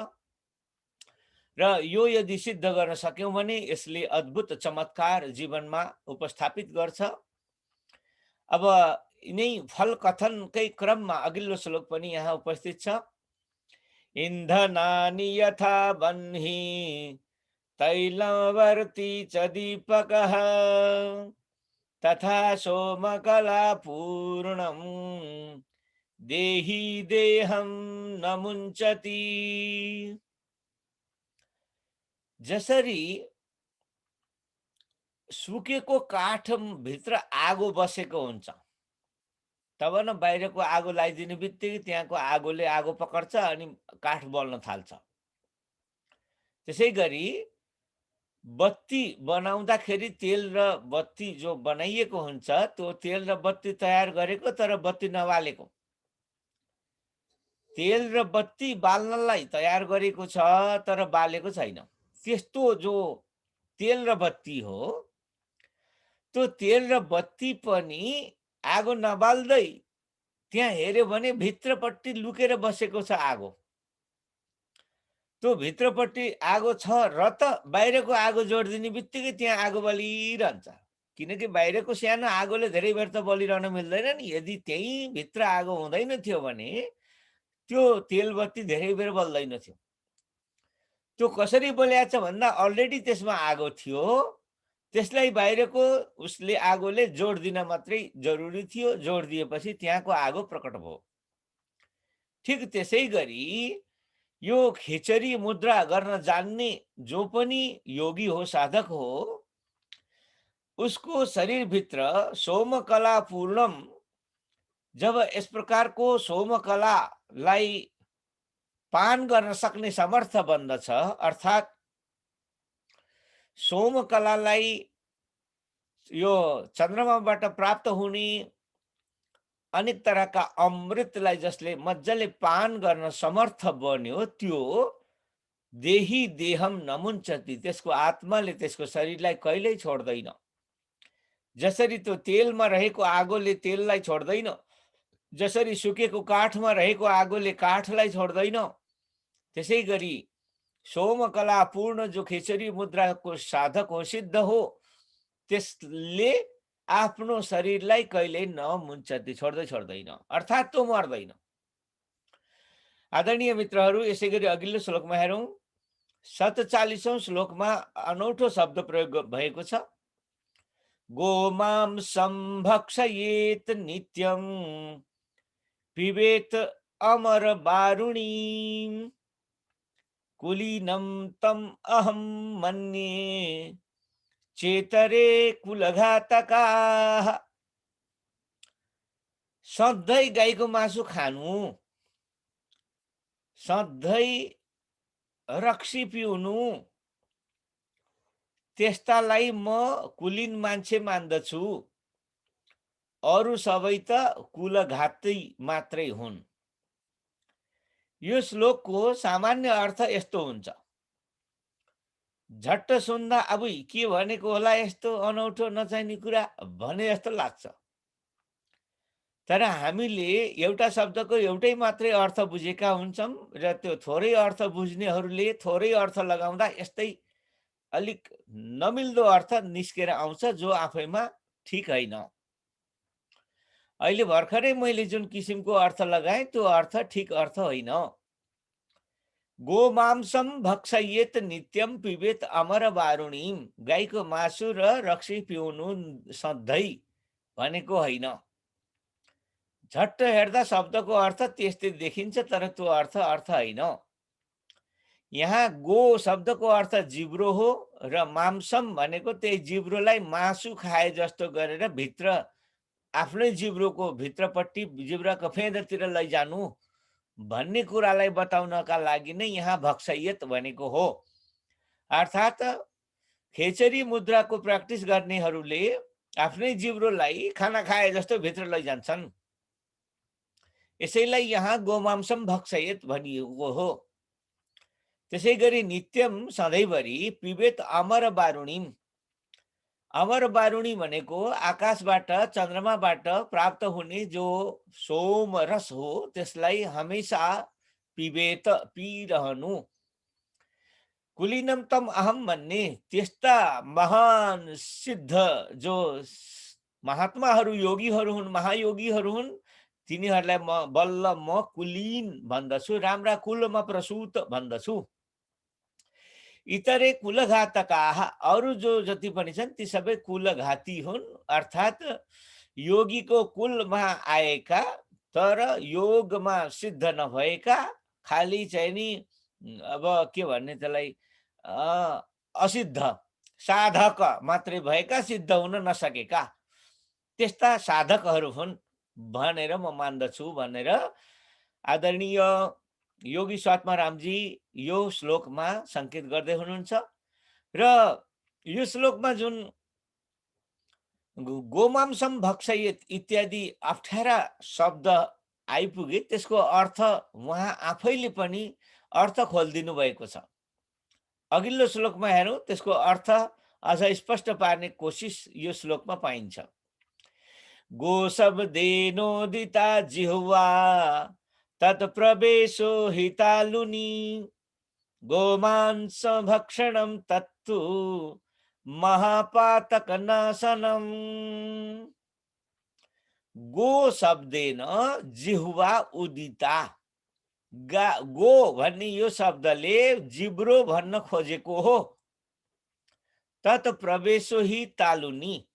र यो यदि सिद्ध गर्न सक्यौँ भने यसले अद्भुत चमत्कार जीवनमा उपस्थापित गर्छ। अब यिनै फल कथनकै क्रममा अघिल्लो श्लोक पनि यहाँ उपस्थित छ। इन्धनानि यथा वह्नि तैलवर्ती च दीपकः तथा सोमकला पूर्णम देही देहम न मुञ्चति। जसरी सुकेको काठ भित्र आगो बसेको हुन्छ, तब न बाहिरको आगो लगाइदिने बित्तिकै त्यहाँको आगोले आगो पकड्छ अनि काठ बल्न थाल्छ। त्यसै गरी बत्ती बनाउँदाखेरि तेल र बत्ती जो बनाइएको हुन्छ त्यो तेल र बत्ती तयार गरेको तर बत्ती नबालेको, तेल र बत्ती बाल्नलाई तयार गरेको छ तर बालेको छैन। त्यस्तो जो तेल र बत्ती हो, त्यो तेल र बत्ती पनि आगो नबाल्दै त्यहाँ हेऱ्यो भने भित्रपट्टि लुकेर बसेको छ आगो। त्यो भित्रपट्टि आगो छ र त बाहिरको आगो जोडिदिने बित्तिकै त्यहाँ आगो बलिरहन्छ। किनकि बाहिरको सानो आगोले धेरै बेर त बलिरहन मिल्दैन नि। यदि त्यहीँ भित्र आगो हुँदैन थियो भने त्यो तेल बत्ती धेरै बेर बल्दैन थियो। त्यो कसरी बलिएको छ भन्दा अलरेडी त्यसमा आगो थियो। त्यसलाई बाहिरको उसले आगोले जोड दिन मात्रै जरुरी थियो। जोड दिएपछि त्यहाँको आगो प्रकट भयो। ठिक त्यसै गरी यो खिचरी मुद्रा गर्न जान्ने जो पनि योगी हो, साधक हो, उसको शरीरभित्र सोमकला पूर्णम, जब यस प्रकारको सोमकलालाई पान गर्न सक्ने समर्थ बन्दछ, अर्थात् सोमकलालाई यो चन्द्रमाबाट प्राप्त हुने अनेक तरहका अमृतलाई जसले मजाले पान गर्न समर्थ बन्यो, त्यो देही देहम नमुञ्चति, त्यसको आत्माले त्यसको शरीरलाई कहिल्यै छोड्दैन। जसरी त्यो तेलमा रहेको आगोले तेललाई छोड्दैन, जसरी सुकेको काठमा रहेको आगोले काठलाई छोड्दैन, त्यसै गरी सोमकला पूर्ण जो खिचरी मुद्राको साधक हो, सिद्ध हो, त्यसले आफ्नो शरीरलाई कहिल्यै नमुञ्चति, छोड्दैन, अर्थात् त्यो मर्दैन। आदरणीय मित्रहरू, यसै गरी अघिल्लो श्लोकमा हेरौँ। 47औं श्लोकमा अनौठो शब्द प्रयोग भएको छ। गोमांसं भक्षयेत नित्यं पिबेत अमर वारुणीं कुलीनं तम अहं मन्ये चेतरे कुलघातकाः। सधैँ गाईको मासु खानु, सधैँ रक्सी पिउनु, त्यस्तालाई म कुलीन मान्छे मान्दछु। अरू सबै त कुलघाती मात्रै हुन्। यो श्लोकको सामान्य अर्थ यस्तो हुन्छ। झट्ट सुन्दा अब के भनेको होला यस्तो अनौठो नचाहिने कुरा भने जस्तो लाग्छ। तर हामीले एउटा शब्दको एउटै मात्रै अर्थ बुझेका हुन्छौँ र त्यो थोरै अर्थ बुझ्नेहरूले थोरै अर्थ लगाउँदा यस्तै अलिक नमिल्दो अर्थ निस्केर आउँछ, जो आफैमा ठिक होइन। अहिले भर्खरै मैले जुन किसिमको अर्थ लगाएँ त्यो अर्थ ठिक अर्थ होइन। गोमांसम भक्षयेत नित्यम पिबेत अमर वारुणीम, गाईको मासु र रक्सी पिउनु सधैँ भनेको होइन। झट्ट हेर्दा शब्दको अर्थ त्यस्तै देखिन्छ, तर त्यो अर्थ होइन। यहाँ गो शब्दको अर्थ जिब्रो हो र मांसम भनेको त्यही जिब्रोलाई मासु खाए जस्तो गरेर भित्र आफ्नै जिब्रोको भित्रपट्टि जिब्राको फेदतिर लैजानु भन्ने कुरालाई बताउनका लागि नै यहाँ भक्षयत भनेको हो। अर्थात् खेचरी मुद्राको प्र्याक्टिस गर्नेहरूले आफ्नै जिब्रोलाई खाना खाए जस्तो भित्र लैजान्छन्। यसैलाई यहाँ गोमांसम भक्षयत भनिएको हो। त्यसै गरी नित्यम सधैँभरि पिबेत अमर वारुणीम, अमर वारुणी भनेको आकाशबाट चन्द्रमाबाट प्राप्त हुने जो सोम रस हो, त्यसलाई हमेशा पिबेत पिरहनु। कुलीनम तम अहम भन्ने त्यस्ता महान सिद्ध जो महात्माहरू, योगीहरू हुन्, महायोगीहरू हुन्, तिनीहरूलाई म बल्ल म कुलीन भन्दछु, राम्रा कुलमा प्रसूत भन्दछु। इतरे कुलघातकाः, अरू जो जति पनि छन् ती सबै कुलघाती हुन्, अर्थात् योगीको कुलमा आएका तर योगमा सिद्ध नभएका, खालि चाहिँ नि अब के भन्ने त्यसलाई असिद्ध साधक मात्रै भएका, सिद्ध हुन नसकेका त्यस्ता साधकहरू हुन् भनेर म मान्दछु भनेर आदरणीय योगी स्वात्मारामजी यो श्लोकमा संकेत गर्दै हुनुहुन्छ। र यो श्लोकमा जुन गोमांसम भक्षयेत इत्यादि अप्ठ्यारा शब्द आइपुगे त्यसको अर्थ उहाँ आफैले पनि अर्थ खोलिदिनु भएको छ। अघिल्लो श्लोकमा हेरौँ त्यसको अर्थ अझ स्पष्ट पार्ने कोसिस यो श्लोकमा पाइन्छ। गो शब्देनोदिता जिह्वा तत्प्रवेशो हितालुनि गोमांस भक्षणं तत्तु महापातकनाशनम्। गो शब्देन जिह्वा उदिता। गो भन्ने यो शब्दले जिब्रो भन्न खोजेको हो। तत् प्रवेशो हि तालुनी,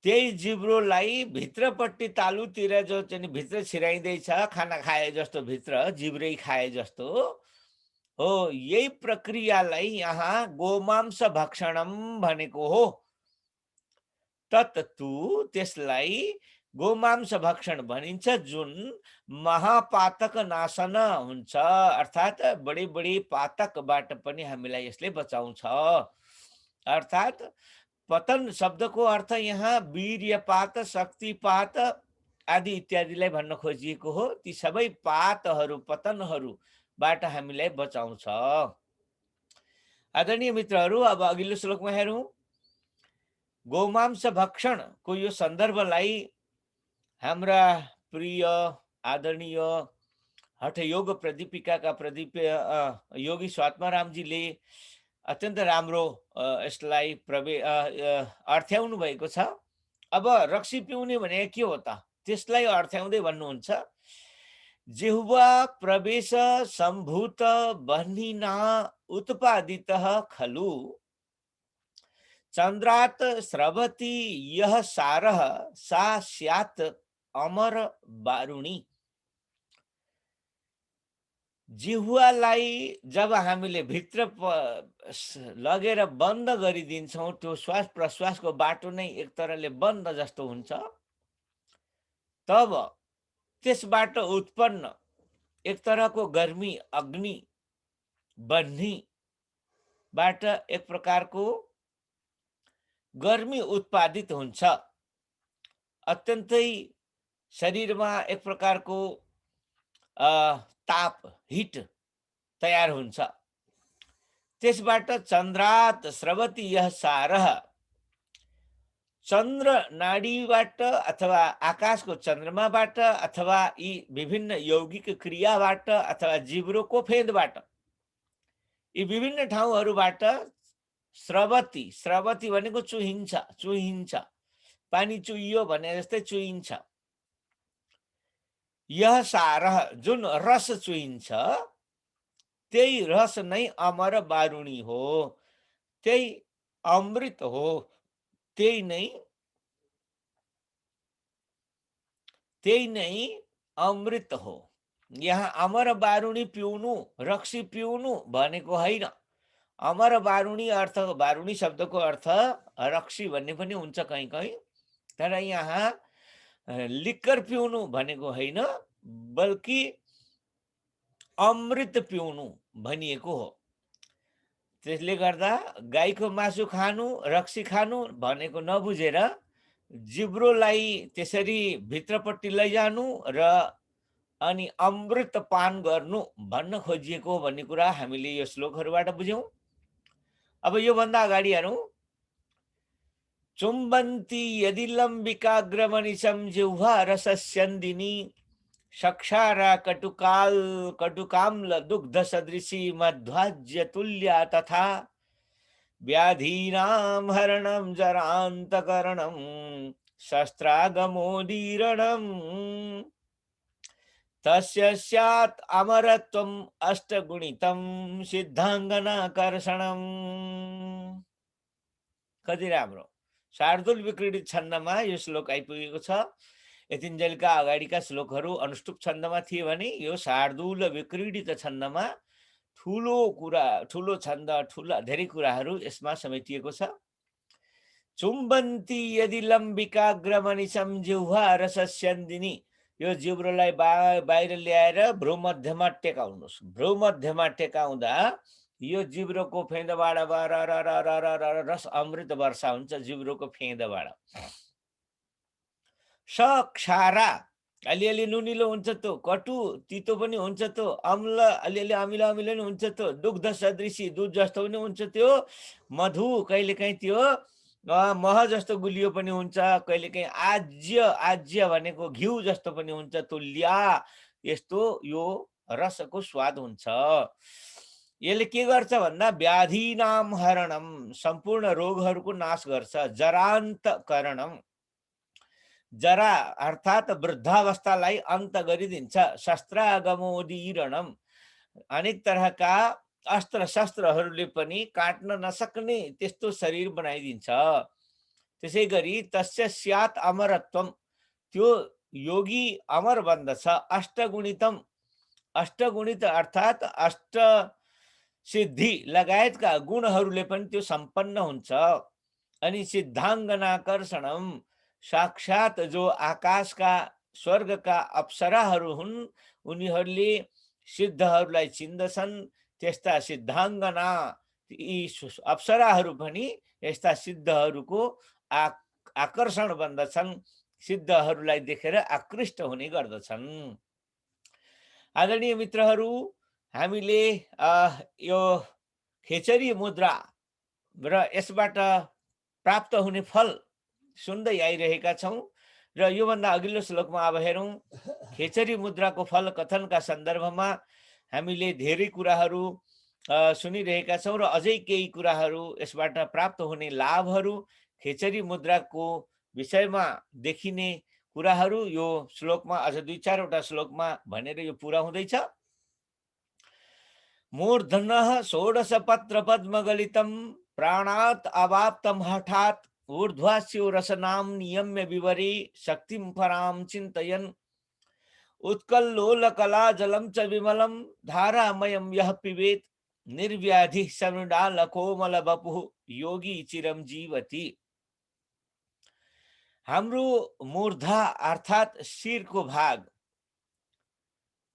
त्यही जिब्रोलाई भित्रपट्टि तालुतिर जो चाहिँ भित्र छिराइँदैछ, खाना खाए जस्तो भित्र जिब्रै खाए जस्तो हो, यही प्रक्रियालाई यहाँ गोमांस भक्षणम भनेको हो। तत्तु त्यसलाई गोमांस भक्षण भनिन्छ, जुन महापातक नाशन हुन्छ, अर्थात् बडी बडी पातकबाट पनि हामीलाई यसले बचाउँछ। अर्थात् पतन शब्दको अर्थ यहाँ वीर्यपात, शक्तिपात आदि इत्यादिलाई भन्न खोजिएको हो। ती सबै पातहरू, पतनहरूबाट हामीलाई बचाउँछ। आदरणीय मित्रहरू, अब अघिल्लो श्लोकमा हेरौँ। गोमांस भक्षणको यो सन्दर्भलाई हाम्रा प्रिय आदरणीय हठयोग प्रदीपिकाका योगी स्वात्मारामजीले अत्यन्त राम्रो यसलाई अर्थ्याउनु भएको छ। अब रक्सी पिउने भने के हो त, त्यसलाई अर्थ्याउँदै भन्नुहुन्छ, जिह्वा प्रवेश सम्भूत बह्निना उत्पादितः खलु चन्द्रात् स्रवति यः सारः सा स्यात् अमर बारुणी। जिह्वालाई जब हामीले भित्र लगेर बन्द गरिदिन्छौँ, त्यो श्वास प्रश्वासको बाटो नै एक तरहले बन्द जस्तो हुन्छ, तब त्यसबाट उत्पन्न एक तरहको गर्मी, अग्नि, बह्नीबाट एक प्रकारको गर्मी उत्पादित हुन्छ। अत्यन्तै शरीरमा एक प्रकारको ताप, हिट तयार हुन्छ। त्यसबाट चन्द्रात् स्रवति यः सारः, चन्द्र नाडीबाट अथवा आकाशको चन्द्रमाबाट अथवा यी विभिन्न यौगिक क्रियाबाट अथवा जिब्रोको फेदबाट, यी विभिन्न ठाउँहरूबाट स्रवति, स्रवति भनेको चुहिन्छ, चुहिन्छ, पानी चुहियो भने जस्तै चुहिन्छ। यह सारह, जुन रस चुहिन्छ, त्यही रस नै अमर बारुणी हो, त्यही अमृत हो, त्यही नै अमृत हो। यहाँ अमर बारुणी पिउनु, रक्सी पिउनु भनेको होइन। अमर बारुणी अर्थ, बारुणी शब्दको अर्थ रक्सी भन्ने पनि हुन्छ कहीँ कहीँ, तर यहाँ लिकर पिउनु भनेको होइन, बल्कि अमृत पिउनु भनिएको हो। त्यसले गर्दा गाईको मासु खानु, रक्सी खानु भनेको नबुझेर जिब्रोलाई त्यसरी भित्रपट्टि लैजानु र अनि अमृत पान गर्नु भन्न खोजिएको हो भन्ने कुरा हामीले यो श्लोकहरूबाट बुझ्यौं। अब यो भन्दा अगाडि हेरौं। चुम्बन्ति यदि लम्बिकाग्रमनिशं जिह्वा रसस्यन्दिनी शक्षारा कटुकाम्ल दुग्ध सदृशी मध्वाज्य तुल्या तथा व्याधीनां हरणं जरान्तकरणं शस्त्रागमोदीरणम् तस्य स्यात् अमरत्वम् अष्टगुणितं सिद्धाङ्गनाकर्षणम्। कति राम्रो शार्दूल विक्रीडित छन्दमा यो श्लोक आइपुगेको छ। यतिन्जेलका अगाडिका श्लोकहरू अनुष्टुप छन्दमा थिए भने यो शार्दूल विक्रीडित छन्दमा ठुलो कुरा, ठुलो छन्द, ठुला धेरै कुराहरू यसमा समेटिएको छ। चुम्बन्ति यदि लम्बिकाग्रमनिशं जिह्वा रसस्यन्दिनी, यो जिब्रोलाई बाहिर ल्याएर भ्रूमध्यमा टेकाउनुहोस्। भ्रूमध्यमा टेकाउँदा यो जिब्रोको फेदबाट रस अमृत वर्षा हुन्छ। जिब्रोको फेदबाट सक्षारा, अलिअलि नुनिलो हुन्छ त्यो, कटु तितो पनि हुन्छ त्यो, अम्ल अलिअलि अमिलो अमिलो पनि हुन्छ त्यो, दुग्ध सदृशी दुध जस्तो पनि हुन्छ त्यो, मधु कहिलेकाहीँ त्यो मह जस्तो गुलियो पनि हुन्छ, कहिलेकाहीँ आज्य आज्य भनेको घिउ जस्तो पनि हुन्छ, तुल्या यस्तो यो रसको स्वाद हुन्छ। यसले के गर्छ भन्दा व्याधिनाम हरणम, सम्पूर्ण रोगहरूको नाश गर्छ, जरान्तकरणम, जरा अर्थात वृद्धावस्थालाई अन्त गरिदिन्छ, शस्त्रागमोदीरणम, अनेक तरहका अस्त्र शस्त्रहरूले पनि काट्न नसक्ने त्यस्तो शरीर बनाइदिन्छ। त्यसै गरी तस्य स्यात् अमरत्वम, त्यो योगी अमर बन्दछ, अष्टगुणितम, अष्टगुणित अर्थात अष्ट सिद्धि लगायतका गुणहरूले पनि त्यो सम्पन्न हुन्छ। अनि सिद्धाङ्गनाकर्षणम, साक्षात जो आकाशका स्वर्गका अप्सराहरू हुन् उनीहरूले सिद्धहरूलाई चिन्दछन्, त्यस्ता सिद्धाङ्गना यी अप्सराहरू पनि यस्ता सिद्धहरूको आकर्षण बन्दछन्, सिद्धहरूलाई देखेर आकृष्ट हुने गर्दछन्। आदरणीय मित्रहरू, हामीले यो खेचरी मुद्रा र यसबाट प्राप्त हुने फल सुन्दै आइरहेका छौँ र योभन्दा अघिल्लो श्लोकमा अब हेरौँ। खेचरी मुद्राको फल कथनका सन्दर्भमा हामीले धेरै कुराहरू सुनिरहेका छौँ र अझै केही कुराहरू यसबाट प्राप्त हुने लाभहरू खेचरी मुद्राको विषयमा देखिने कुराहरू यो श्लोकमा अझ 2-4वटा श्लोकमा भनेर यो पुरा हुँदैछ। मूर्धनः षोडशपत्र पद्मगलितं प्राणात् अवाप्तं हठात् ऊर्ध्वास्यो रसनां नियम्य विवरे शक्तिं परां चिन्तयन् उत्कल्लोलकलाजलं च विमलं धारामयं यः पिबेत् निर्व्याधिः समृडालकोमलवपुः योगी चिरं जीवति। हाम्रो मूर्धा अर्थात शिरको भाग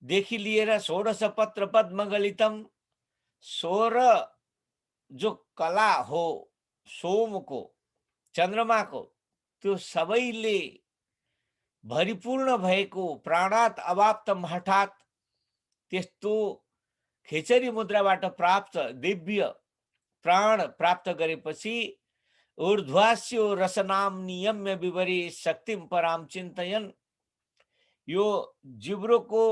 देखि लिएर षोडश पत्र पद्मगलितम, 16 जो कला हो सोमको चन्द्रमाको, त्यो सबैले भरिपूर्ण भएको प्राणात् अवाप्तम हठात्, त्यस्तो खेचरी मुद्राबाट प्राप्त दिव्य प्राण प्राप्त गरेपछि ऊर्ध्वास्यो रसनाम नियम्य विवरे शक्तिम पराम चिन्तयन, यो जिब्रोको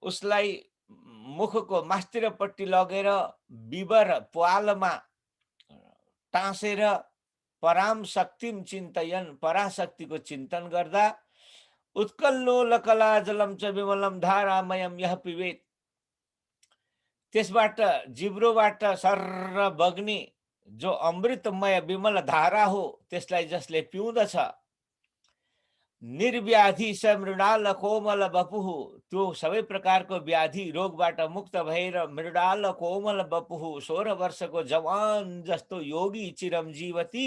उसलाई मुखको मास्तिरपट्टि लगेर विवर प्वालमा टाँसेर पराम शक्तिम चिन्तयन, पराशक्तिको चिन्तन गर्दा उत्कल्लोलकला जलम च विमलम धारामयम यह पिबेत, त्यसबाट जिब्रोबाट सर्र बग्ने जो अमृतमय विमल धारा हो त्यसलाई जसले पिउँदछ, निर्व्याधि समृडाल कोमल बपुः, त्यो सबै प्रकारको व्याधि रोगबाट मुक्त भएर मृडाल कोमल बपुः 16 वर्षको जवान जस्तो योगी चिरम जीवती,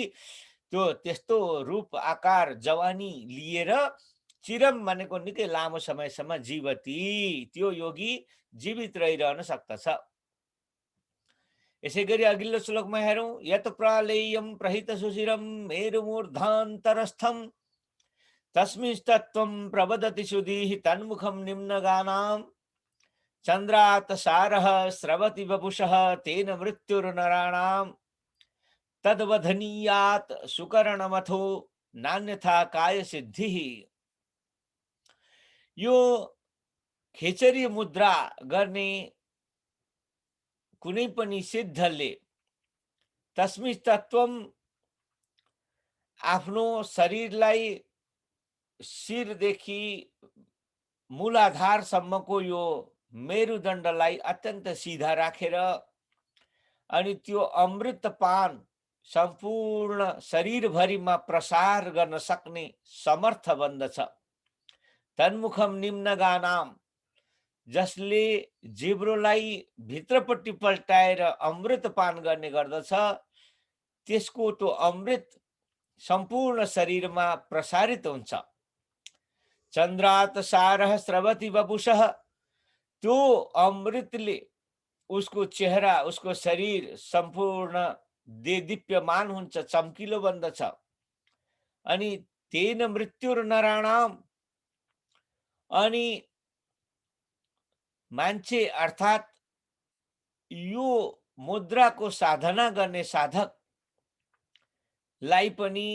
त्यो त्यस्तो रूप आकार जवानी लिएर चिरम भनेको निकै लामो समयसम्म जीवती, त्यो योगी जीवित रहिरहन सक्दछ। यसै गरी अघिल्लो श्लोकमा हेरौँ। यत प्रालेयम प्रहित सुशिरम मेरुमूर्धान्तरस्थम तस्मिंस्तत्त्वं प्रवदति सुधीः तन्मुखं निम्नगानां चन्द्रात् सारः स्रवति वपुषः तेन मृत्युर्नराणां तद्वधनीयात् सुकरणमथो नान्यथा काय सिद्धिः। यो खेचरी मुद्रा गर्ने कुनै पनि सिद्धले तस्मिंस्तत्त्वं, आफ्नो शरीरलाई शिरदेखि मूलाधारसम्मको यो मेरुदण्डलाई अत्यन्त सिधा राखेर अनि त्यो अमृतपान सम्पूर्ण शरीरभरिमा प्रसार गर्न सक्ने समर्थ बन्दछ। तन्मुखम निम्नगानाम, जसले जिब्रोलाई भित्रपट्टि पल्टाएर अमृतपान गर्ने गर्दछ, त्यसको त्यो अमृत सम्पूर्ण शरीरमा प्रसारित हुन्छ। चन्द्रात् सारः स्रवति वपुषः, त्यो अमृतले उसको चेहरा उसको शरीर सम्पूर्ण देदीप्यमान हुन्छ, चम्किलो बन्दछ। अनि तेन मृत्युर्नराणाम, अनि मान्छे अर्थात् यो मुद्राको साधना गर्ने साधकलाई पनि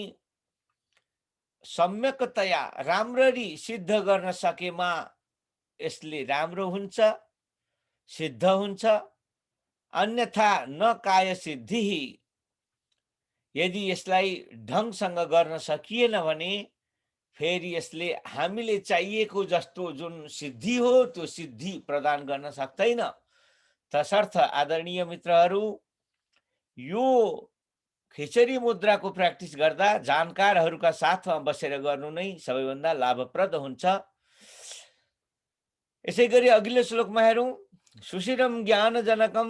सम्यकतया राम्ररी सिद्ध गर्न सकेमा यसले राम्रो हुन्छ, सिद्ध हुन्छ। अन्यथा न काय सिद्धि, यदि यसलाई ढङ्गसँग गर्न सकिएन भने फेरि यसले हामीले चाहिएको जस्तो जुन सिद्धि हो त्यो सिद्धि प्रदान गर्न सक्दैन। तसर्थ आदरणीय मित्रहरू, यो खिचडी मुद्राको प्र्याक्टिस गर्दा जानकारहरूका साथमा बसेर गर्नु नै सबैभन्दा लाभप्रद हुन्छ। यसै गरी अघिल्लो श्लोकमा हेरौँ, सुशिरम ज्ञानजनकम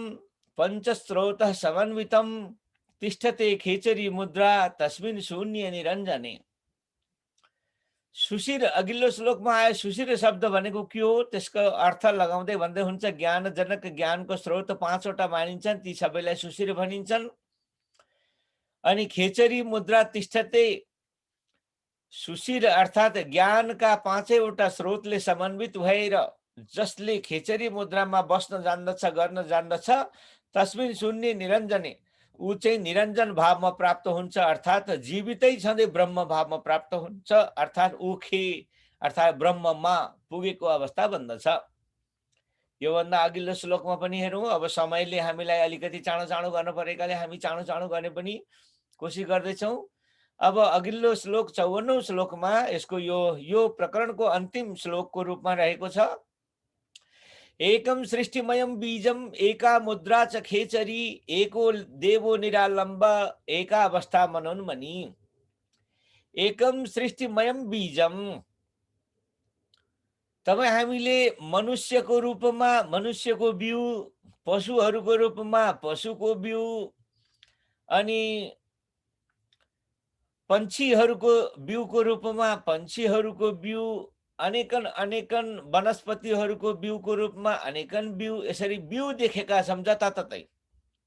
पञ्चस्रोतः समन्वितम तिष्ठते खेचरी मुद्रा तस्मिन् शून्य निरञ्जने। सुशिर अघिल्लो श्लोकमा आयो। सुशिर शब्द भनेको के हो, त्यसको अर्थ लगाउँदै भन्दै हुन्छ ज्ञानजनक, ज्ञानको स्रोत 5 वटा मानिन्छन्, ती सबैलाई सुशिर भनिन्छन्। अनि खेचरी मुद्रा तिष्ठते, सुशिर अर्थात् ज्ञानका 5 वटा स्रोतले समन्वित भएर जसले खेचरी मुद्रामा बस्न जान्दछ, गर्न जान्दछ, तस्मिन् शून्य निरञ्जने, ऊ चाहिँ निरञ्जन भावमा प्राप्त हुन्छ, अर्थात् जीवितै छँदै ब्रह्म भावमा प्राप्त हुन्छ, अर्थात् ऊ अर्थात् ब्रह्ममा पुगेको अवस्था बन्दछ। योभन्दा अघिल्लो श्लोकमा पनि हेरौँ। अब समयले हामीलाई अलिकति चाँडो चाँडो गर्न परेकाले हामी चाँडो चाँडो गर्ने पनि कोसिस गर्दैछौँ। अब अघिल्लो श्लोक 54औं श्लोकमा यसको यो प्रकरणको अन्तिम श्लोकको रूपमा रहेको छ। एकम सृष्टिमयम बीजम एका मुद्रा च खेचरी एको देवो निरालम्ब एका अवस्था मनोन्मनी। एकम सृष्टिमयम बीजम, तपाईँ हामीले मनुष्यको रूपमा मनुष्यको बिउ, पशुहरूको रूपमा पशुको बिउ, अनि पन्छीहरूको बिउको रूपमा पन्छीहरूको बिउ, अनेकन अनेकन वनस्पतिहरूको बिउको रूपमा अनेकन बिउ, यसरी बिउ देखेका छौँ जताततै।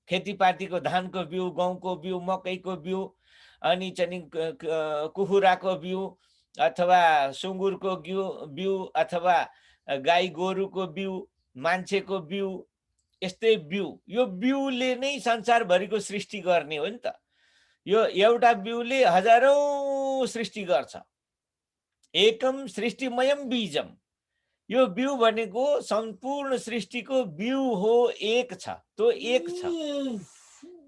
खेतीपातीको धानको बिउ, गहुँको बिउ, मकैको बिउ, अनि चाहिँ कुखुराको बिउ अथवा सुँगुरको बिउ अथवा गाई गोरुको बिउ, मान्छेको बिउ, यस्तै बिउ। यो बिउले नै संसारभरिको सृष्टि गर्ने हो नि त। यो एउटा बिउले हजारौं सृष्टि गर्छ। एकम सृष्टिमयम बीजम, यो बिउ भनेको सम्पूर्ण सृष्टिको बिउ हो, एक छ, त्यो एक छ।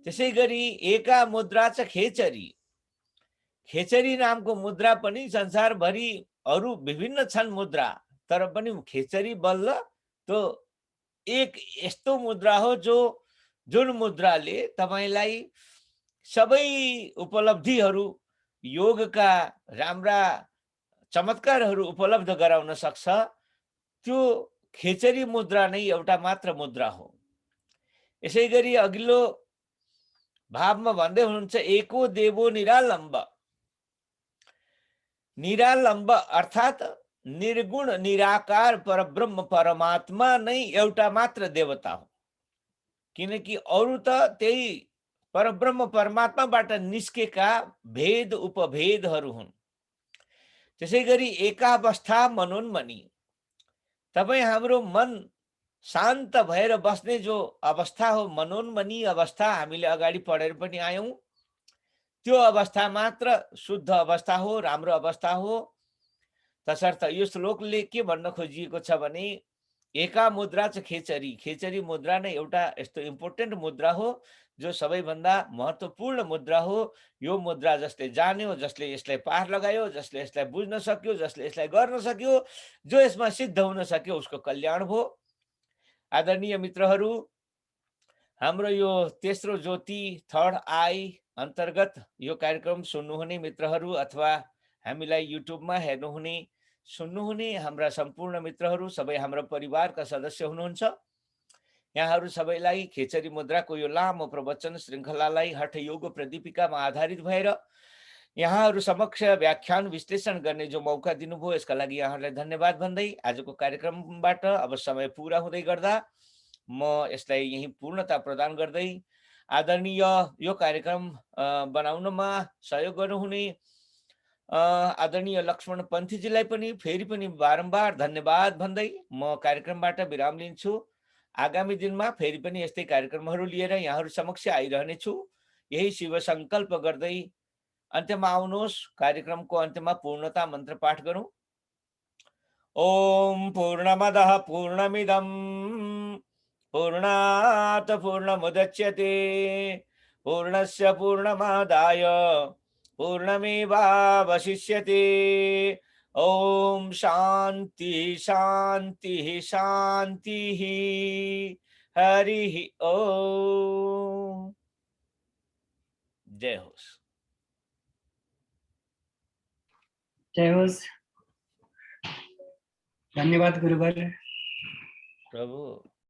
त्यसै गरी एका मुद्रा छ खेचरी, खेचरी नामको मुद्रा पनि संसारभरि अरू विभिन्न छन् मुद्रा, तर पनि खेचरी बल्ल त्यो एक यस्तो मुद्रा हो जुन मुद्राले तपाईलाई सबै उपलब्धिहरू, योगका राम्रा चमत्कारहरू उपलब्ध गराउन सक्छ। त्यो खेचरी मुद्रा नै एउटा मात्र मुद्रा हो। यसै गरी अघिल्लो भावमा भन्दै हुनुहुन्छ एको देवो निरालम्ब, निरालम्ब अर्थात् निर्गुण निराकार परब्रह्म परमात्मा नै एउटा मात्र देवता हो। किनकि अरू त त्यही परब्रह्म परमात्माबाट निस्केका भेद उपभेदहरू हुन्। त्यसै गरी एकावस्था मनोन्मनी, तपाईँ हाम्रो मन शान्त भएर बस्ने जो अवस्था हो, मनोन्मनी अवस्था, हामीले अगाडि पढेर पनि आयौँ, त्यो अवस्था मात्र शुद्ध अवस्था हो, राम्रो अवस्था हो। तसर्थ यो श्लोकले के भन्न खोजिएको छ भने एका मुद्रा छ खेचरी, खेचरी मुद्रा नै एउटा यस्तो इम्पोर्टेन्ट मुद्रा हो जो सबैभन्दा महत्त्वपूर्ण मुद्रा हो। यो मुद्रा जसले जान्यो, जसले यसलाई पार लगायो, जसले यसलाई बुझ्न सक्यो, जसले यसलाई गर्न सक्यो, जो यसमा सिद्ध हुन सक्यो, उसको कल्याण भयो। आदरणीय मित्रहरू, हाम्रो यो तेस्रो ज्योति थर्ड आई अन्तर्गत यो कार्यक्रम सुन्नुहुने मित्रहरू अथवा हामीलाई युट्युबमा हेर्नुहुने सुन्नुहुने हाम्रा सम्पूर्ण मित्रहरू सबै हाम्रो परिवारका सदस्य हुनुहुन्छ। यहाँहरू सबैलाई खेचरी मुद्राको यो लामो प्रवचन श्रृङ्खलालाई हठयोग प्रदीपिकामा आधारित भएर यहाँहरू समक्ष व्याख्यान विश्लेषण गर्ने जो मौका दिनुभयो यसका लागि यहाँहरूलाई धन्यवाद भन्दै आजको कार्यक्रमबाट अब समय पुरा हुँदै गर्दा म यसलाई यही पूर्णता प्रदान गर्दै आदरणीय यो कार्यक्रम बनाउनमा सहयोग गर्नुहुने आदरणीय लक्ष्मण पन्थीजीलाई पनि फेरि पनि बारम्बार धन्यवाद भन्दै म कार्यक्रमबाट विराम लिन्छु। आगामी दिनमा फेरि पनि यस्तै कार्यक्रमहरू लिएर यहाँहरू समक्ष आइरहनेछु। यही शिव सङ्कल्प गर्दै अन्त्यमा आउनुहोस्, कार्यक्रमको अन्त्यमा पूर्णता मन्त्र पाठ गरौँ। ॐ पूर्णमदः पूर्णमिदं पूर्णात् पूर्णमुदच्यते पूर्णस्य पूर्णमादाय पूर्णमेवावशिष्यते। ॐ शान्ति शान्तिः शान्तिः। हरिः ॐ। जय होस्। जय होस्। धन्यवाद गुरुवर। प्रभु।